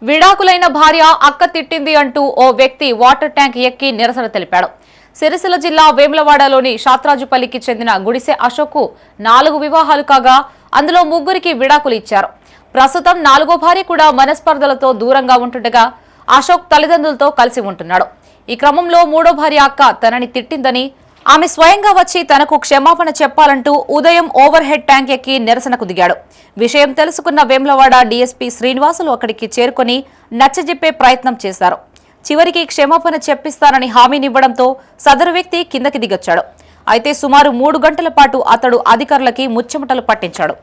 విడాకులైన భార్య అక్క తిట్టింది అంటూ ఓ వ్యక్తి వాటర్ ట్యాంక్ ఎక్కి నిరసన తెలిపాడు. సిరిసిల్ల జిల్లా వేములవాడలోని శాత్రాజుపల్లికి చెందిన గుడిసె అశోక్ 4 వివాహాలు కాగా అందులో 3కి విడాకులు ఇచ్చారు. ప్రస్తుతం 4వ భార్య కూడా మనస్పర్ధలతో దూరంగా ఉంటుండగా అశోక్ తల్లిదండ్రులతో కలిసి ఉంటున్నాడు. ఈ క్రమంలో 3వ భార్య అక్క తనని తిట్టిందని, ఆమె స్వయంగా వచ్చి తనకు క్షమాపణ చెప్పాలంటూ ఉదయం ఓవర్ హెడ్ ట్యాంక్ ఎక్కి నిరసనకు దిగాడు. విషయం తెలుసుకున్న వేములవాడ డీఎస్పీ శ్రీనివాసులు అక్కడికి చేరుకుని నచ్చజెప్పే ప్రయత్నం చేశారు. చివరికి క్షమాపణ చెప్పిస్తానని హామీనివ్వడంతో సదరు వ్యక్తి కిందకి దిగొచ్చాడు. అయితే సుమారు 3 గంటల పాటు అతడు అధికారులకి ముచ్చెమటలు పట్టించాడు.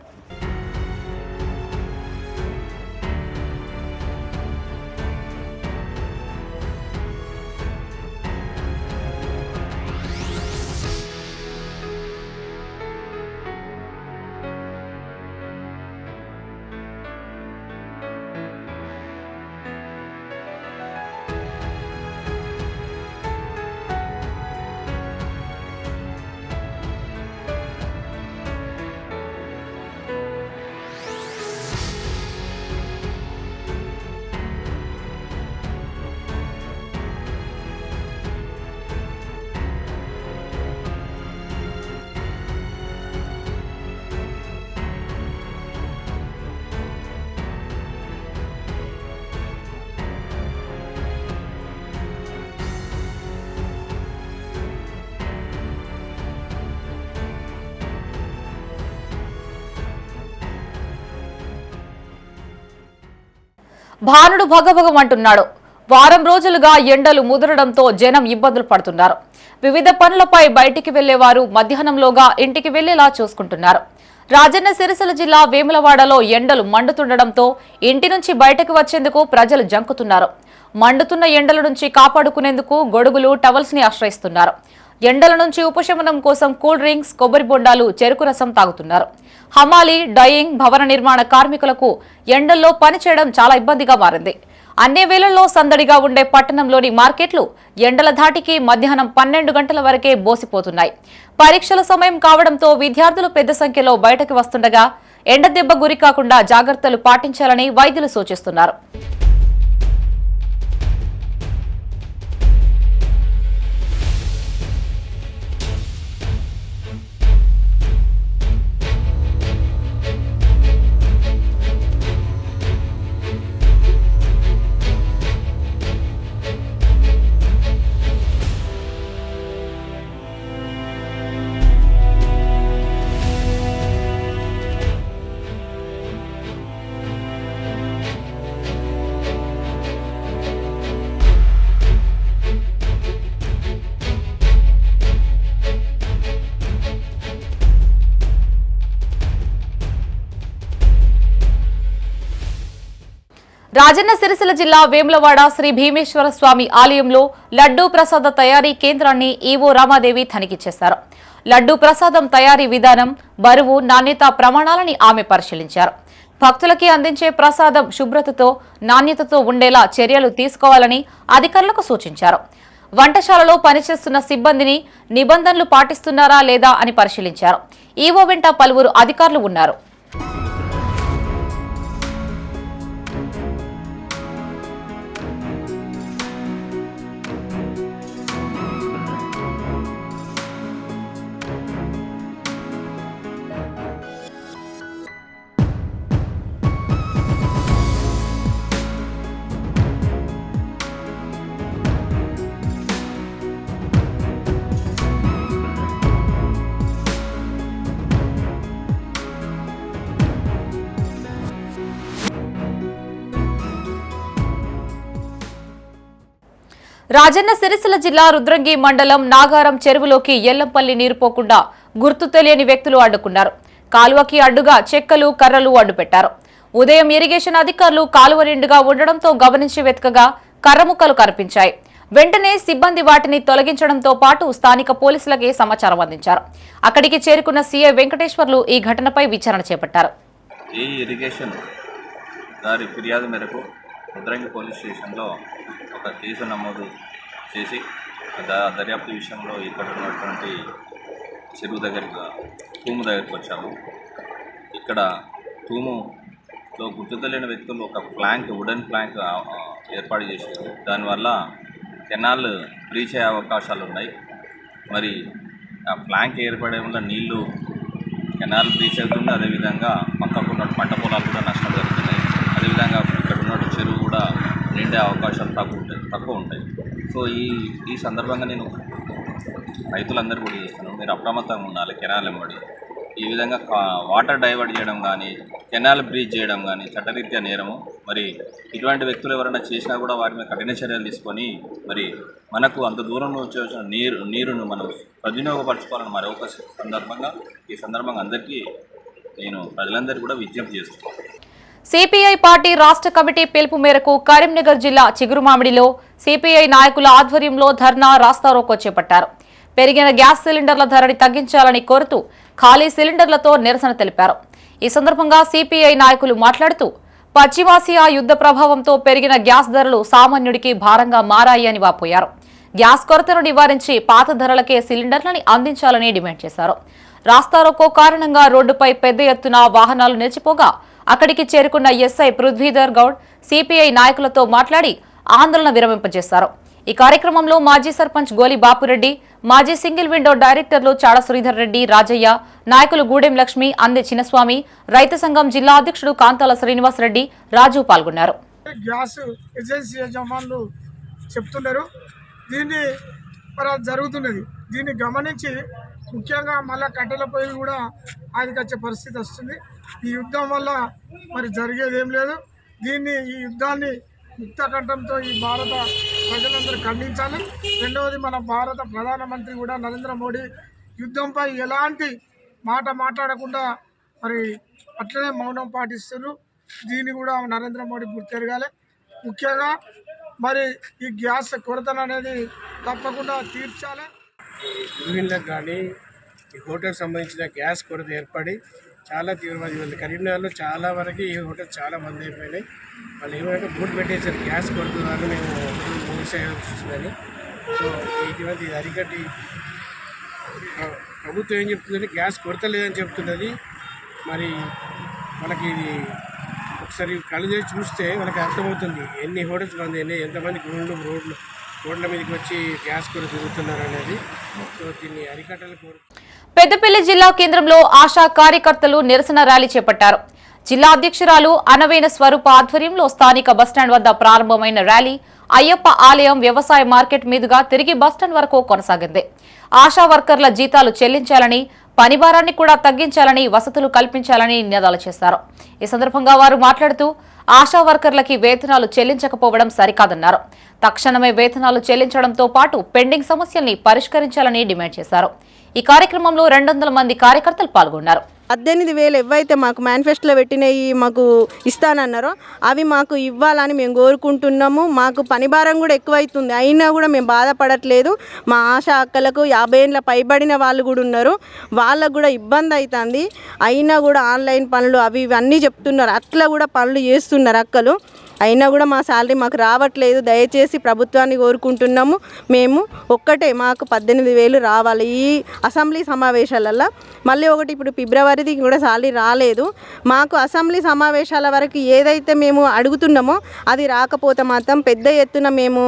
భానుడు భగభగమంటున్నాడు. వారం రోజులుగా ఎండలు ముదరడంతో జనం ఇబ్బందులు పడుతున్నారు. వివిధ పనులపై బయటికి వెళ్లేవారు మధ్యాహ్నంలోగా ఇంటికి వెళ్లేలా చూసుకుంటున్నారు. రాజన్న సిరిసిల్ల జిల్లా వేములవాడలో ఎండలు మండుతుండటంతో ఇంటి నుంచి బయటకు వచ్చేందుకు ప్రజలు జంకుతున్నారు. మండుతున్న ఎండల నుంచి కాపాడుకునేందుకు గొడుగులు, టవల్స్ ని ఆశ్రయిస్తున్నారు. ఎండల నుంచి ఉపశమనం కోసం కూల్ డ్రింక్స్, కొబ్బరి బొండాలు, చెరుకు రసం తాగుతున్నారు. హమాలి, డయింగ్, భవన నిర్మాణ కార్మికులకు ఎండల్లో పనిచేయడం చాలా ఇబ్బందిగా మారింది. అన్ని వేళల్లో సందడిగా ఉండే పట్టణంలోని మార్కెట్లు ఎండల ధాటికి మధ్యాహ్నం 12 గంటల వరకే బోసిపోతున్నాయి. పరీక్షల సమయం కావడంతో విద్యార్థులు పెద్ద సంఖ్యలో బయటకు వస్తుండగా ఎండ దెబ్బ గురి కాకుండా జాగ్రత్తలు పాటించాలని వైద్యులు సూచిస్తున్నారు. రాజన్న సిరిసిల్ల జిల్లా వేములవాడ శ్రీ భీమేశ్వర స్వామి ఆలయంలో లడ్డూ ప్రసాద తయారీ కేంద్రాన్ని ఈవో రామాదేవి తనిఖీ చేశారు. లడ్డూ ప్రసాదం తయారీ విధానం, బరువు, నాణ్యత ప్రమాణాలని ఆమె పరిశీలించారు. భక్తులకి అందించే ప్రసాదం శుభ్రతతో, నాణ్యతతో ఉండేలా చర్యలు తీసుకోవాలని అధికారులకు సూచించారు. వంటశాలలో పనిచేస్తున్న సిబ్బందిని నిబంధనలు పాటిస్తున్నారా లేదా అని పరిశీలించారు. ఈవో వెంట పలువురు అధికారులు ఉన్నారు. రాజన్న సిరిసిల్ల జిల్లా రుద్రంగి మండలం నాగారం చెరువులోకి ఎల్లంపల్లి నీరు పోకుండా గుర్తు తెలియని వ్యక్తులు అడ్డుకున్నారు. కాలువకి అడ్డుగా చెక్కలు, కర్రలు అడ్డుపెట్టారు. ఉదయం ఇరిగేషన్ అధికారులు కాలువ నిండుగా ఉండడంతో గమనించి వెతకగా కర్రముక్కలు కనిపించాయి. వెంటనే సిబ్బంది వాటిని తొలగించడంతో పాటు స్థానిక పోలీసులకే సమాచారం అందించారు. అక్కడికి చేరుకున్న సీఐ వెంకటేశ్వర్లు ఈ ఘటనపై విచారణ చేపట్టారు. ఈ ఇరిగేషన్ దారి ఫిర్యాదు మేరకు రుద్రంగి పోలీస్ స్టేషన్లో ఒక కేసు నమోదు చేసి దర్యాప్తు విషయంలో ఇక్కడ ఉన్నటువంటి చెరువు తూము దగ్గరికి వచ్చాము. ఇక్కడ తూములో గుర్తు తెలియని వ్యక్తులు ఒక వుడెన్ ప్లాంక్ ఏర్పాటు చేశారు. దానివల్ల కెనాల్ బ్రీచ్ అయ్యే అవకాశాలు ఉన్నాయి. మరి ఆ ప్లాంక్ ఏర్పడే వల్ల నీళ్లు కెనాల్ బ్రీచ్ అవుతుంది. అదేవిధంగా పక్కకున్న పంట పొలాలు కూడా నష్టం జరుగుతున్నాయి. అదేవిధంగా ఇక్కడ ఉన్న చెరువు కూడా నిండే అవకాశాలు తక్కువ ఉంటాయి. సో ఈ సందర్భంగా నేను రైతులందరూ కూడా చేస్తున్నాను, మీరు అప్రమత్తంగా ఉండాలి. కెనాల్ వెంబడి ఈ విధంగా వాటర్ డైవర్ట్ చేయడం కానీ, కెనాల్ బ్రీచ్ చేయడం కానీ చట్టరీత్యా నేరము. మరి ఇటువంటి వ్యక్తులు ఎవరైనా చేసినా కూడా వారి మీద కఠిన చర్యలు తీసుకొని మరి మనకు అంత దూరం నుంచి వచ్చిన నీరును మనం సద్వినియోగపరచుకోవాలని మరి ఒక సందర్భంగా ఈ సందర్భంగా అందరికీ నేను ప్రజలందరికీ కూడా విజ్ఞప్తి చేస్తున్నాను. సిపిఐ పార్టీ రాష్ట్ర కమిటీ పిలుపు మేరకు కరీంనగర్ జిల్లా చిగురుమామిడిలో సిపిఐ నాయకుల ఆధ్వర్యంలో ధర్నా, రాస్తారోకో చేపట్టారు. పెరిగిన గ్యాస్ సిలిండర్ల ధరని తగ్గించాలని కోరుతూ ఖాళీ సిలిండర్లతో నిరసన తెలిపారు. ఈ సందర్భంగా సిపిఐ నాయకులు మాట్లాడుతూ పశ్చిమాసియా యుద్ధ ప్రభావంతో పెరిగిన గ్యాస్ ధరలు సామాన్యుడికి భారంగా మారాయి అని వాపోయారు. గ్యాస్ కొరతను నివారించి పాత ధరలకే సిలిండర్లని అందించాలని డిమాండ్ చేశారు. రాస్తారోకో కారణంగా రోడ్డుపై పెద్ద ఎత్తున వాహనాలు నిలిచిపోగా అక్కడికి చేరుకున్న ఎస్ఐ పృథ్వీధర్ గౌడ్ సిపిఐ నాయకులతో మాట్లాడి ఆందోళన విరమింపజేశారు. ఈ కార్యక్రమంలో మాజీ సర్పంచ్ గోలి బాపురెడ్డి, మాజీ సింగిల్ విండో డైరెక్టర్లు చాడ శ్రీధర్ రెడ్డి, రాజయ్య, నాయకులు గూడెం లక్ష్మి, అందే చిన్నస్వామి, రైతు సంఘం జిల్లా అధ్యక్షుడు కాంతాల శ్రీనివాస్ రెడ్డి, రాజు పాల్గొన్నారు. గ్యాస్ ఏజెన్సీ యజమానులు చెప్తున్నారు, దీన్ని జరుగుతున్నది. దీన్ని గమనించి ముఖ్యంగా మళ్ళీ కట్టెల పొయ్యి కూడా ఆయనకి వచ్చే పరిస్థితి వస్తుంది. ఈ యుద్ధం వల్ల మరి జరిగేది ఏం లేదు. దీన్ని ఈ యుద్ధాన్ని ముక్తకంఠంతో ఈ భారత ప్రజలందరూ ఖండించాలి. రెండవది, మన భారత ప్రధానమంత్రి కూడా నరేంద్ర మోడీ యుద్ధంపై ఎలాంటి మాట మాట్లాడకుండా మరి అట్లనే మౌనం పాటిస్తున్నారు. దీన్ని కూడా నరేంద్ర మోడీ గుర్తెరగాలి. ముఖ్యంగా మరి ఈ గ్యాస్ కొరతను అనేది తప్పకుండా తీర్చాలి. గృహిణులకు కానీ ఈ హోటల్కి సంబంధించిన గ్యాస్ కొరత ఏర్పడి చాలా తీవ్రమైన కరీంనగర్లో చాలా వరకు ఈ హోటల్ చాలా మంది అయిపోయినాయి. వాళ్ళు ఏమైనా బోర్డు పెట్టేసారు గ్యాస్ కొరత ద్వారా మేము మూసేయాల్సి. సో ఇటువంటి ఇది అరికట్టి ప్రభుత్వం ఏం చెప్తుందంటే గ్యాస్ కొరత లేదని చెప్తున్నది. మరి మనకి ఇది ఒకసారి కళ్ళు చేసి చూస్తే మనకు అర్థమవుతుంది ఎన్ని హోటల్స్ బంద్ అయినాయి, ఎంతమంది గృహిణులు రోడ్ల మీదకి వచ్చి గ్యాస్ కూడా తిరుగుతున్నారు అనేది. సో దీన్ని అరికట్టాలని కోరుతున్నాను. పెద్దపల్లి జిల్లా కేంద్రంలో ఆశా కార్యకర్తలు నిరసన ర్యాలీ చేపట్టారు. జిల్లా అధ్యక్షురాలు అనవేన స్వరూప ఆధ్వర్యంలో స్థానిక బస్టాండ్ వద్ద ప్రారంభమైన ర్యాలీ అయ్యప్ప ఆలయం వ్యవసాయ మార్కెట్ మీదుగా తిరిగి బస్టాండ్ వరకు కొనసాగింది. ఆశా వర్కర్ల జీతాలు చెల్లించాలని, పని భారాన్ని కూడా తగ్గించాలని, వసతులు కల్పించాలని నినాదాలు చేశారు. ఈ సందర్భంగా వారు మాట్లాడుతూ ఆశా వర్కర్లకి వేతనాలు చెల్లించకపోవడం సరికాదన్నారు. తక్షణమే వేతనాలు చెల్లించడంతో పాటు పెండింగ్ సమస్యల్ని పరిష్కరించాలని డిమాండ్ చేశారు. ఈ కార్యక్రమంలో 200 మంది కార్యకర్తలు పాల్గొన్నారు. 18,000 ఎవైతే మాకు మేనిఫెస్టోలో పెట్టినవి మాకు ఇస్తానన్నారో అవి మాకు ఇవ్వాలని మేము కోరుకుంటున్నాము. మాకు పని భారం కూడా ఎక్కువైతుంది, అయినా కూడా మేము బాధపడట్లేదు. మా ఆశా అక్కలకు 50 ఏళ్ళ పైబడిన వాళ్ళు కూడా ఉన్నారు, వాళ్ళకు కూడా ఇబ్బంది అవుతుంది. అయినా కూడా ఆన్లైన్ పనులు అవి ఇవన్నీ చెప్తున్నారు, అట్లా కూడా పనులు చేస్తున్నారు అక్కలు. అయినా కూడా మా శాలరీ మాకు రావట్లేదు. దయచేసి ప్రభుత్వాన్ని కోరుకుంటున్నాము. మేము ఒక్కటే మాకు 18,000 రావాలి ఈ అసెంబ్లీ సమావేశాలలో. మళ్ళీ ఒకటి ఇప్పుడు ఫిబ్రవరిది కూడా శాలరీ రాలేదు. మాకు అసెంబ్లీ సమావేశాల వరకు ఏదైతే మేము అడుగుతున్నామో అది రాకపోతే మాత్రం పెద్ద ఎత్తున మేము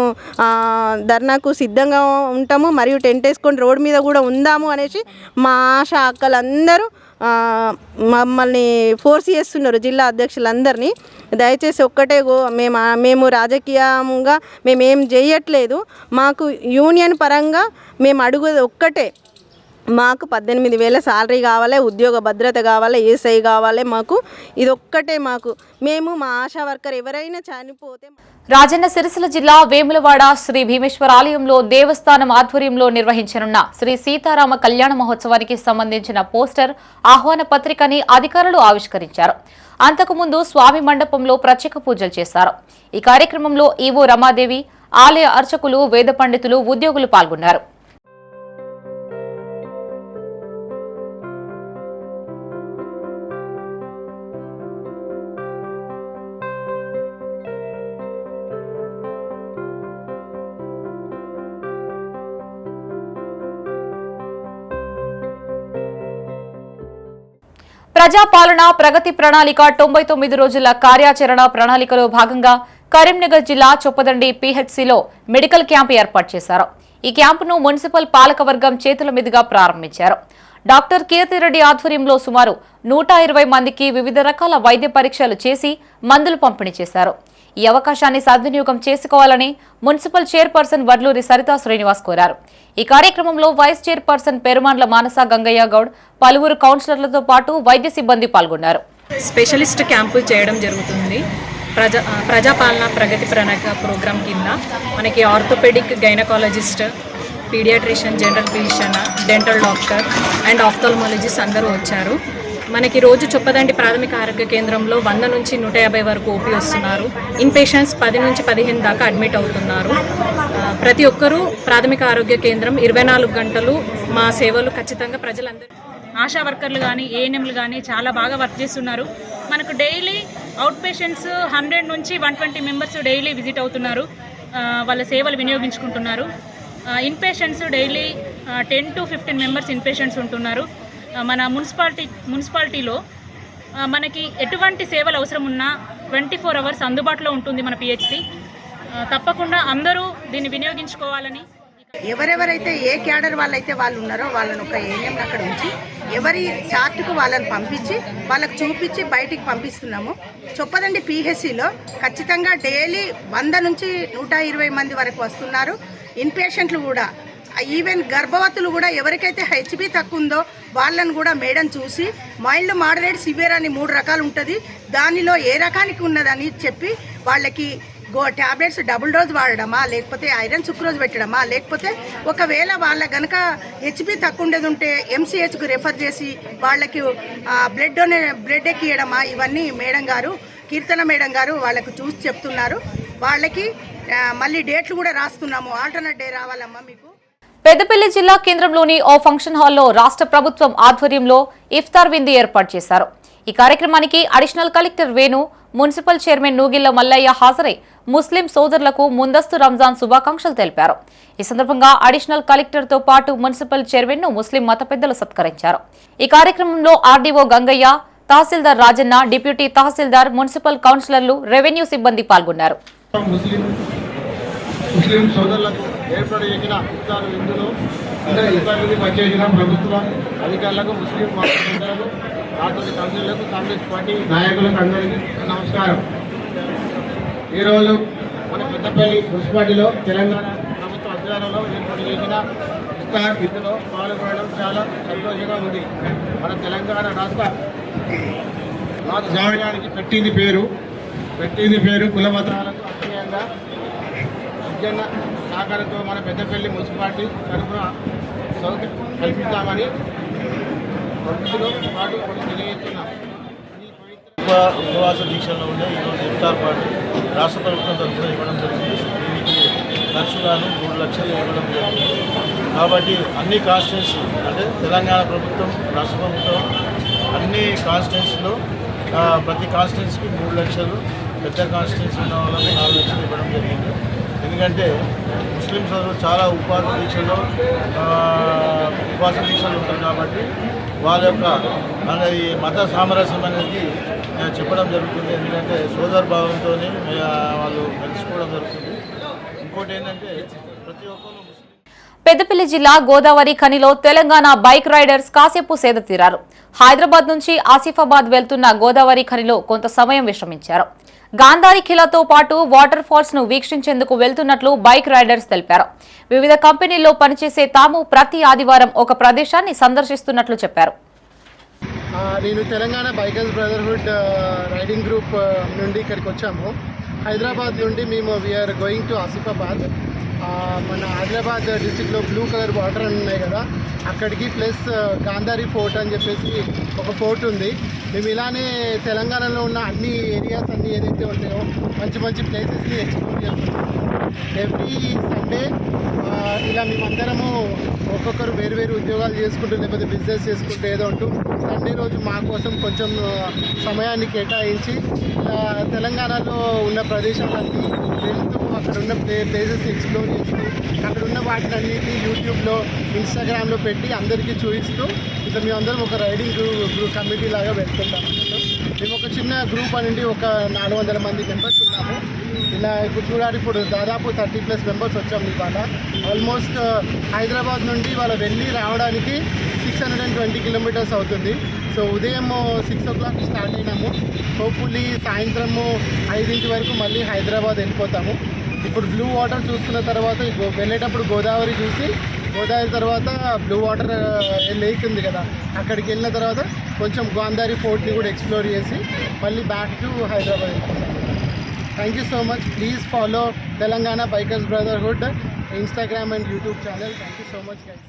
ధర్నాకు సిద్ధంగా ఉంటాము. మరియు టెంట్ వేసుకొని రోడ్డు మీద కూడా ఉందాము అనేసి మా ఆశా అక్కలందరూ మమ్మల్ని ఫోర్స్ చేస్తున్నారు, జిల్లా అధ్యక్షులందరినీ. దయచేసి ఒక్కటే మేము రాజకీయంగా మేమేం చేయట్లేదు. మాకు యూనియన్ పరంగా మేము అడుగుది ఒక్కటే, మాకు 18,000 శాలరీ కావాలి, ఉద్యోగ భద్రత కావాలి, ఏసఐ కావాలి. మాకు ఇది ఒక్కటే. మేము మా ఆశా వర్కర్ ఎవరైనా చనిపోతే. రాజన్న సిరిసిల్ల జిల్లా వేములవాడ శ్రీ భీమేశ్వర ఆలయంలో దేవస్థానం ఆధ్వర్యంలో నిర్వహించనున్న శ్రీ సీతారామ కళ్యాణ మహోత్సవానికి సంబంధించిన పోస్టర్ ఆహ్వాన పత్రికని అధికారులు ఆవిష్కరించారు. అంతకుముందు స్వామి మండపంలో ప్రత్యేక పూజలు చేశారు. ఈ కార్యక్రమంలో ఈవో రమాదేవి, ఆలయ అర్చకులు, వేద పండితులు, ఉద్యోగులు పాల్గొన్నారు. ప్రజాపాలన ప్రగతి ప్రణాళిక 99 రోజుల కార్యాచరణ ప్రణాళికలో భాగంగా కరీంనగర్ జిల్లా చొప్పదండి పీహెచ్సీలో మెడికల్ క్యాంపు ఏర్పాటు చేశారు. ఈ క్యాంపును మున్సిపల్ పాలకవర్గం చేతుల మీదుగా ప్రారంభించారు. డాక్టర్ కీర్తిరెడ్డి ఆధ్వర్యంలో సుమారు 120 మందికి వివిధ రకాల వైద్య పరీక్షలు చేసి మందులు పంపిణీ చేశారు. ఈ అవకాశాన్ని సద్వినియోగం చేసుకోవాలని మున్సిపల్ చైర్పర్సన్ వడ్లూరి సరితా శ్రీనివాస్ కోరారు. ఈ కార్యక్రమంలో వైస్ చైర్పర్సన్ పెరుమాండ్ల మానస గంగయ్య గౌడ్, పలువురు కౌన్సిలర్లతో పాటు వైద్య సిబ్బంది పాల్గొన్నారు. స్పెషలిస్ట్ క్యాంపు చేయడం జరుగుతుంది. ప్రజాపాలన ప్రగతి ప్రణాళిక ప్రోగ్రాం కింద మనకి orthopaedic, gynaecologist, paediatrician, general physician, dental doctor and ophthalmologist అందరూ వచ్చారు. మనకి రోజు చొప్పదండి ప్రాథమిక ఆరోగ్య కేంద్రంలో 100 నుంచి 150 వరకు ఓపీ వస్తున్నారు. ఇన్ పేషెంట్స్ 10 నుంచి 15 దాకా అడ్మిట్ అవుతున్నారు. ప్రతి ఒక్కరూ ప్రాథమిక ఆరోగ్య కేంద్రం 24 గంటలు మా సేవలు ఖచ్చితంగా ప్రజలందరూ. ఆశా వర్కర్లు కానీ, ఏఎన్ఎంలు కానీ చాలా బాగా వర్క్ చేస్తున్నారు. మనకు డైలీ అవుట్ పేషెంట్స్ 100 నుంచి 120 మెంబర్స్ డైలీ విజిట్ అవుతున్నారు, వాళ్ళ సేవలు వినియోగించుకుంటున్నారు. Inpatients daily 10 to 15 members inpatients ఉంటున్నారు. మన మున్సిపాలిటీలో మనకి ఎటువంటి సేవలు అవసరం ఉన్నా 24 అవర్స్ అందుబాటులో ఉంటుంది మన పిహెచ్సి. తప్పకుండా అందరూ దీన్ని వినియోగించుకోవాలని. ఎవరెవరైతే ఏ క్యాడర్ వాళ్ళైతే వాళ్ళు ఉన్నారో వాళ్ళని ఒక ఏఎన్ఎం అక్కడ ఉంచి ఎవరి చార్ట్కు వాళ్ళని పంపించి వాళ్ళకి చూపించి బయటికి పంపిస్తున్నాము. చొప్పదండి పిహెచ్సిలో ఖచ్చితంగా డైలీ 100 నుంచి 120 మంది వరకు వస్తున్నారు. ఇన్ పేషెంట్లు కూడా ఈవెన్ గర్భవతులు కూడా ఎవరికైతే హెచ్బి తక్కువ ఉందో వాళ్ళని కూడా మేడం చూసి మైల్డ్, మోడరేట్, సివియర్ అని 3 రకాలు ఉంటుంది. దానిలో ఏ రకానికి ఉన్నదని చెప్పి వాళ్ళకి ట్యాబ్లెట్స్ డబుల్ డోస్ వాడడమా, లేకపోతే ఐరన్ సుక్రోజ్ పెట్టడమా, లేకపోతే ఒకవేళ వాళ్ళ కనుక హెచ్బి తక్కువ ఉండేది ఉంటే ఎంసీహెచ్కు రెఫర్ చేసి వాళ్ళకి బ్లడ్ ఎక్కియడమా, ఇవన్నీ మేడం గారు, కీర్తన మేడం గారు వాళ్ళకు చూసి చెప్తున్నారు. వాళ్ళకి మళ్ళీ డేట్లు కూడా రాస్తున్నాము. ఆల్టర్నేట్ డే రావాలమ్మా మీకు. పెద్దపల్లి జిల్లా కేంద్రంలోని ఓ ఫంక్షన్ హాల్లో రాష్ట్ర ప్రభుత్వం ఆధ్వర్యంలో ఇఫ్తార్ విందు ఏర్పాటు చేశారు. ఈ కార్యక్రమానికి additional collector Venu, municipal chairman Nugilla Mallaiah హాజరై ముస్లిం సోదరులకు ముందస్తు రంజాన్ శుభాకాంక్షలు తెలిపారు. ఈ సందర్భంగా అడిషనల్ కలెక్టర్తో పాటు మున్సిపల్ చైర్మన్ ను ముస్లిం మత పెద్దలు సత్కరించారు. ఈ కార్యక్రమంలో ఆర్డీఓ గంగయ్య, తహసీల్దార్ రాజన్న, డిప్యూటీ తహసీల్దార్, మున్సిపల్ కౌన్సిలర్లు, రెవెన్యూ సిబ్బంది పాల్గొన్నారు. ముస్లిం సోదరులకు ఏర్పాటు చేసిన ఇఫ్తార్ విందులో అందరికీ పనిచేసిన ప్రభుత్వ అధికారులకు, ముస్లిం పెద్దలకు, రాష్ట్ర కౌన్సిలర్లకు, కాంగ్రెస్ పార్టీ నాయకులకు అందరికీ నమస్కారం. ఈరోజు మన పెద్దపల్లి మున్సిపాలిటీలో తెలంగాణ ప్రభుత్వ ఆధ్వర్యంలో ఏర్పాటు చేసిన ఇఫ్తార్ విందులో పాల్గొనడం చాలా సంతోషంగా ఉంది. మన తెలంగాణ రాష్ట్ర జామీయానికి పెట్టింది పేరు కులమతాలకు అత్యంగా విద్యన్న సహకారంతో మన పెద్దపల్లి మున్సిపాలిటీ తరఫున సౌకర్యం కల్పిస్తామని ప్రభుత్వంతో పాటు తెలియజేస్తున్నాం. ఉపవాస దీక్షల్లో ఉండే ఈరోజు ఇఫ్తార్ పార్టీ రాష్ట్ర ప్రభుత్వం తరఫున ఇవ్వడం జరిగింది. దీనికి ఖర్చుగాను 3 లక్షలు ఇవ్వడం జరిగింది. కాబట్టి అన్ని కాన్స్టిట్యూన్సీ అంటే తెలంగాణ ప్రభుత్వం, రాష్ట్ర ప్రభుత్వం అన్ని కాన్స్టిట్యూన్సీలో ప్రతి కాన్స్టిట్యూన్సీకి 3 లక్షలు, పెద్ద కాన్స్టిట్యూన్సీ ఉన్న వాళ్ళకి 4 లక్షలు ఇవ్వడం జరిగింది. ఎందుకంటే ముస్లిం సోదరులు చాలా ఉపవాస దీక్షలు ఉంటారు కాబట్టి వాళ్ళ యొక్క ఈ మత సామరస్యం అనేది చెప్పడం జరుగుతుంది. ఎందుకంటే సోదర భావంతో వాళ్ళు తెలుసుకోవడం జరుగుతుంది. ఇంకోటి ఏంటంటే ప్రతి ఒక్కరు పెద్దపల్లి జిల్లా గోదావరి ఖనిలో తెలంగాణ బైక్ రైడర్స్ కాసేపు సేద తీరారు. హైదరాబాద్ నుంచి ఆసిఫాబాద్ వెళ్తున్న గోదావరి ఖనిలో కొంత సమయం విశ్రమించారు. గాంధారి ఖిలాతో పాటు వాటర్ ఫాల్స్ ను వీక్షించేందుకు వెళ్తున్నట్లు బైక్ రైడర్స్ తెలిపారు. వివిధ కంపెనీల్లో పనిచేసే తాము ప్రతి ఆదివారం ఒక ప్రదేశాన్ని సందర్శిస్తున్నట్లు చెప్పారు. నేను Telangana bikers brotherhood riding group నుండి ఇక్కడికి వచ్చాము. హైదరాబాద్ నుండి మేము వీఆర్ గోయింగ్ టు ఆసిఫాబాద్. మన ఆదిలాబాద్ డిస్టిక్లో బ్లూ కలర్ వాటర్ ఉన్నాయి కదా, అక్కడికి ప్లస్ గాంధారి ఫోర్ట్ అని చెప్పేసి ఒక ఫోర్ట్ ఉంది. మేము ఇలానే తెలంగాణలో ఉన్న అన్ని ఏరియాస్ అన్నీ ఏదైతే ఉంటాయో మంచి మంచి ప్లేసెస్ని ఎక్స్ప్లోర్ చేస్తున్నాము. ఎవ్రీ సండే ఇలా మేమందరము ఒక్కొక్కరు వేరు వేరు ఉద్యోగాలు చేసుకుంటూ లేకపోతే బిజినెస్ చేసుకుంటూ ఏదో ఉంటూ సండే రోజు మా కోసం కొంచెం సమయాన్ని కేటాయించి తెలంగాణలో ఉన్న ప్రదేశాలన్నీ వెళ్తూ అక్కడ ఉన్న ప్లేసెస్ ఎక్స్ప్లోర్ చేస్తూ అక్కడ ఉన్న వాటిని అన్నింటినీ యూట్యూబ్లో, ఇన్స్టాగ్రామ్లో పెట్టి అందరికీ చూపిస్తూ ఇక మేమందరం ఒక రైడింగ్ గ్రూప్ కమిటీ లాగా వెళ్తుంటాం అన్నట్టు. మేము ఒక చిన్న గ్రూప్ అనేది ఒక 400 మంది మెంబర్స్ ఉన్నాము. ఇలా ఇప్పుడు చూడాలి, ఇప్పుడు దాదాపు 30+ మెంబర్స్ వచ్చాము ఇవాళ. ఆల్మోస్ట్ హైదరాబాద్ నుండి వాళ్ళ వెళ్ళి రావడానికి 620 కిలోమీటర్స్ అవుతుంది. సో ఉదయం 6 o'clock స్టార్ట్ అయినాము. హోప్ఫుల్లీ సాయంత్రము 5 వరకు మళ్ళీ హైదరాబాద్ వెళ్ళిపోతాము. ఇప్పుడు బ్లూ వాటర్ చూసుకున్న తర్వాత వెళ్ళేటప్పుడు గోదావరి చూసి, గోదావరి తర్వాత బ్లూ వాటర్ లేక్ ఉంది కదా, అక్కడికి వెళ్ళిన తర్వాత కొంచెం గాంధారి ఫోర్ట్ని కూడా ఎక్స్ప్లోర్ చేసి మళ్ళీ బ్యాక్ టు హైదరాబాద్ వెళ్ళిపోతాము. Thank you so much. Please follow Telangana bikers brotherhood Instagram and YouTube channel. Thank you so much guys.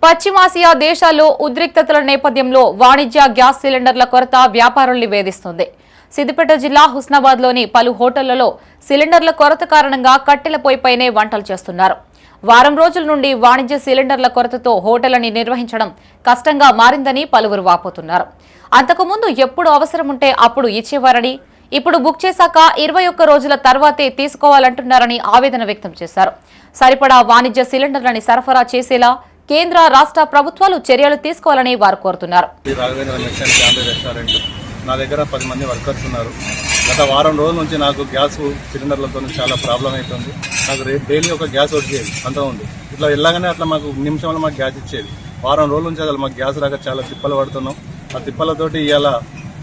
పశ్చిమాసియా దేశాల్లో ఉద్రిక్తతల నేపథ్యంలో వాణిజ్య గ్యాస్ సిలిండర్ల కొరత వ్యాపారుల్ని వేధిస్తోంది. సిద్దిపేట జిల్లా హుస్నాబాద్లోని పలు హోటళ్లలో సిలిండర్ల కొరత కారణంగా కట్టెల పొయ్యిపైనే వంటలు చేస్తున్నారు. వారం రోజుల నుండి వాణిజ్య సిలిండర్ల కొరతతో హోటళ్లని నిర్వహించడం కష్టంగా మారిందని పలువురు వాపోతున్నారు. అంతకుముందు ఎప్పుడు అవసరం ఉంటే అప్పుడు ఇచ్చేవారని, ఇప్పుడు బుక్ చేశాక 21 రోజుల తర్వాతే తీసుకోవాలంటున్నారని ఆవేదన వ్యక్తం చేశారు. సరిపడా వాణిజ్య సిలిండర్లని సరఫరా చేసేలా కేంద్ర రాష్ట్ర ప్రభుత్వాలు చర్యలు తీసుకోవాలని వారు కోరుతున్నారు. నా దగ్గర 10 మంది వర్కర్స్ ఉన్నారు. గత వారం రోజుల నుంచి నాకు గ్యాస్ సిలిండర్లతో చాలా ప్రాబ్లం అవుతుంది. నాకు డైలీ ఒక గ్యాస్ వచ్చేది అంత ఉంది. ఇట్లా వెళ్ళగానే అట్లా మాకు నిమిషంలో మాకు గ్యాస్ ఇచ్చేది. వారం రోజుల నుంచి అసలు మాకు గ్యాస్ రాక చాలా తిప్పలు పడుతున్నాం. ఆ తిప్పలతోటి ఇవాళ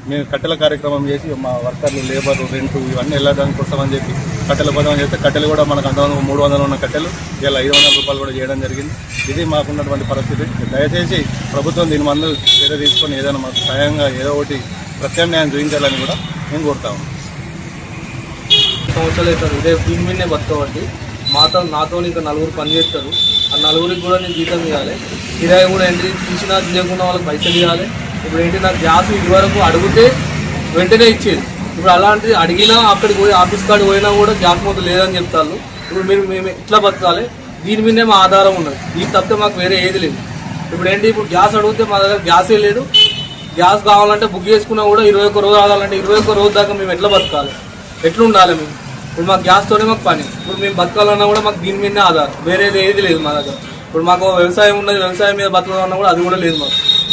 మేము కట్టెల కార్యక్రమం చేసి మా వర్కర్లు లేబర్ రెంట్ ఇవన్నీ వెళ్ళడానికి వస్తామని చెప్పి కట్టెల పదం చేస్తే కట్టెలు కూడా మనకు అంత 300 ఉన్న కట్టెలు ఇలా 500 రూపాయలు కూడా చేయడం జరిగింది. ఇది మాకున్నటువంటి పరిస్థితి. దయచేసి ప్రభుత్వం దీని మందు చర్య తీసుకొని ఏదైనా మాకు సహాయంగా ఏదో ఒకటి ప్రత్యామ్నాయం చూపించాలని కూడా మేము కోరుతాము. సంవత్సరాలు అవుతారు ఇదే దీని మీదనే బతకబట్టి నాతో ఇంకా 4 పని చేస్తారు. ఆ 4 కూడా నేను జీతం ఇవ్వాలి. కిరాయి కూడా ఎంట్రీ తీసినా తీయకుండా వాళ్ళకి పైసలు ఇవ్వాలి. ఇప్పుడు ఏంటి నాకు గ్యాస్ ఇదివరకు అడిగితే వెంటనే ఇచ్చేది. ఇప్పుడు అలాంటిది అడిగినా అక్కడికి పోయి ఆఫీస్ కాడికి పోయినా కూడా గ్యాస్ మొత్తం లేదని చెప్తారు. ఇప్పుడు మేము ఇట్లా బతకాలి, దీని మీదే మా ఆధారం ఉన్నది. దీని తప్పితే మాకు వేరే ఏది లేదు. ఇప్పుడు ఏంటి ఇప్పుడు గ్యాస్ అడిగితే మా దగ్గర గ్యాసే లేదు. గ్యాస్ కావాలంటే బుక్ చేసుకున్నా కూడా 21 రోజు ఆగాలంటే 21 రోజు దాకా మేము ఎట్లా బతకాలి, ఎట్లా ఉండాలి మేము? ఇప్పుడు మాకు గ్యాస్తోనే మాకు పని. ఇప్పుడు మేము బతకాలన్నా కూడా మాకు దీని మీదనే ఆధారం, వేరేది ఏది లేదు మా దగ్గర. ఇప్పుడు మాకు వ్యవసాయం ఉన్నది, వ్యవసాయం మీద బతకాలన్నా కూడా అది కూడా లేదు.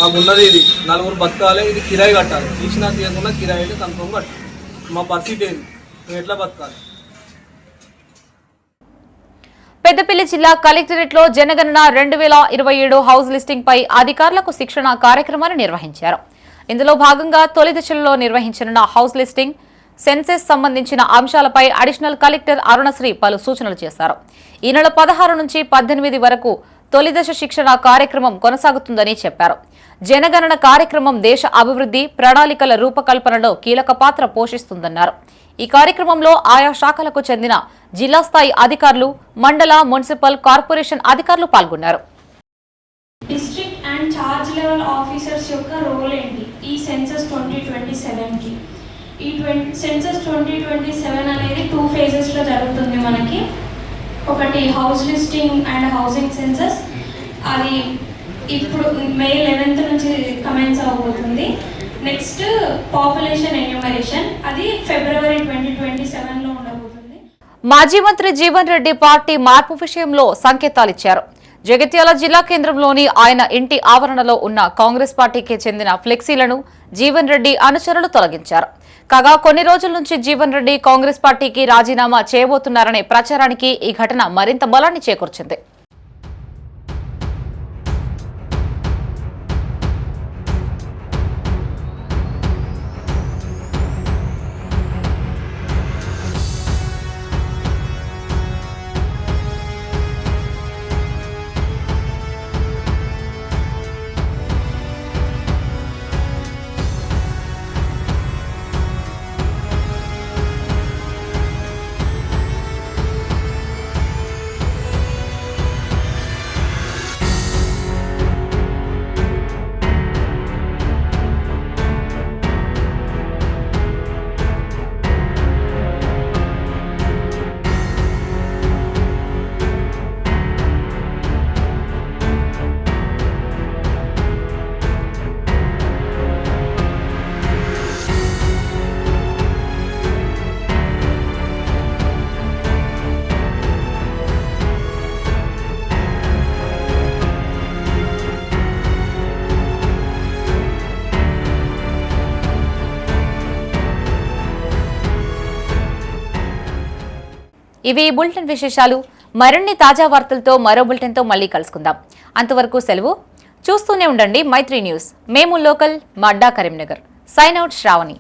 మాకు ఉన్నది ఇది 4 బతకాలి, ఇది కిరాయి కట్టాలి. తీసినా తీయకుండా కిరాయి అయితే కన్ఫర్మ్ కట్టాలి. మా పరిస్థితి ఏంది, మేము ఎట్లా బతకాలి? పెద్దపల్లి జిల్లా కలెక్టరేట్లో జనగణన 2027 హౌస్ లిస్టింగ్ పై అధికారులకు శిక్షణ కార్యక్రమాన్ని నిర్వహించారు. ఇందులో భాగంగా తొలి దశలో నిర్వహించనున్న హౌస్ లిస్టింగ్, సెన్సెస్ సంబంధించిన అంశాలపై అడిషనల్ కలెక్టర్ అరుణశ్రీ పలు సూచనలు చేశారు. ఈ నెల 16 నుంచి 18 వరకు తొలి దశ శిక్షణ కార్యక్రమం కొనసాగుతుందని చెప్పారు. జనగణన కార్యక్రమం దేశ అభివృద్ధి ప్రణాళికల రూపకల్పనలో కీలక పాత్ర పోషిస్తుందన్నారు. ఈ కార్యక్రమంలో ఆయా శాఖలకు చెందిన జిల్లా స్థాయి అధికారులు, మండల, మున్సిపల్, కార్పొరేషన్ అధికారులు పాల్గొన్నారు. District and charge level officers యొక్క రోల్ ఏంటి ఈ సెన్సస్ 2027కి? ఈ సెన్సస్ 2027 అనేది 2 phases జరుగుతుంది మనకి. ఒకటి house listing and housing census, అది ఇప్పుడు May 11th నుంచి కమెన్స్ అవబోతుంది. నెక్స్ట్ పాపులేషన్ ఎన్యూమరేషన్, అది February 2027లో ఉండబోతుంది. మాజీ మంత్రి జీవన్ రెడ్డి పార్టీ మార్పు విషయంలో సంకేతాలిచ్చారు. జగిత్యాల జిల్లా కేంద్రంలోని ఆయన ఇంటి ఆవరణలో ఉన్న కాంగ్రెస్ పార్టీకి చెందిన ఫ్లెక్సీలను జీవన్ రెడ్డి అనుచరులు తొలగించారు. కాగా కొన్ని రోజుల నుంచి జీవన్ రెడ్డి కాంగ్రెస్ పార్టీకి రాజీనామా చేయబోతున్నారనే ప్రచారానికి ఈ ఘటన మరింత బలాన్ని చేకూర్చింది. ఇవి బులెటిన్ విశేషాలు. మరిన్ని తాజా వార్తలతో మరో బులెటిన్తో మళ్ళీ కలుసుకుందాం. అంతవరకు సెలవు. చూస్తూనే ఉండండి మైత్రి న్యూస్. మేము లోకల్, మా అడ్డా కరీంనగర్. Sign out Shravani.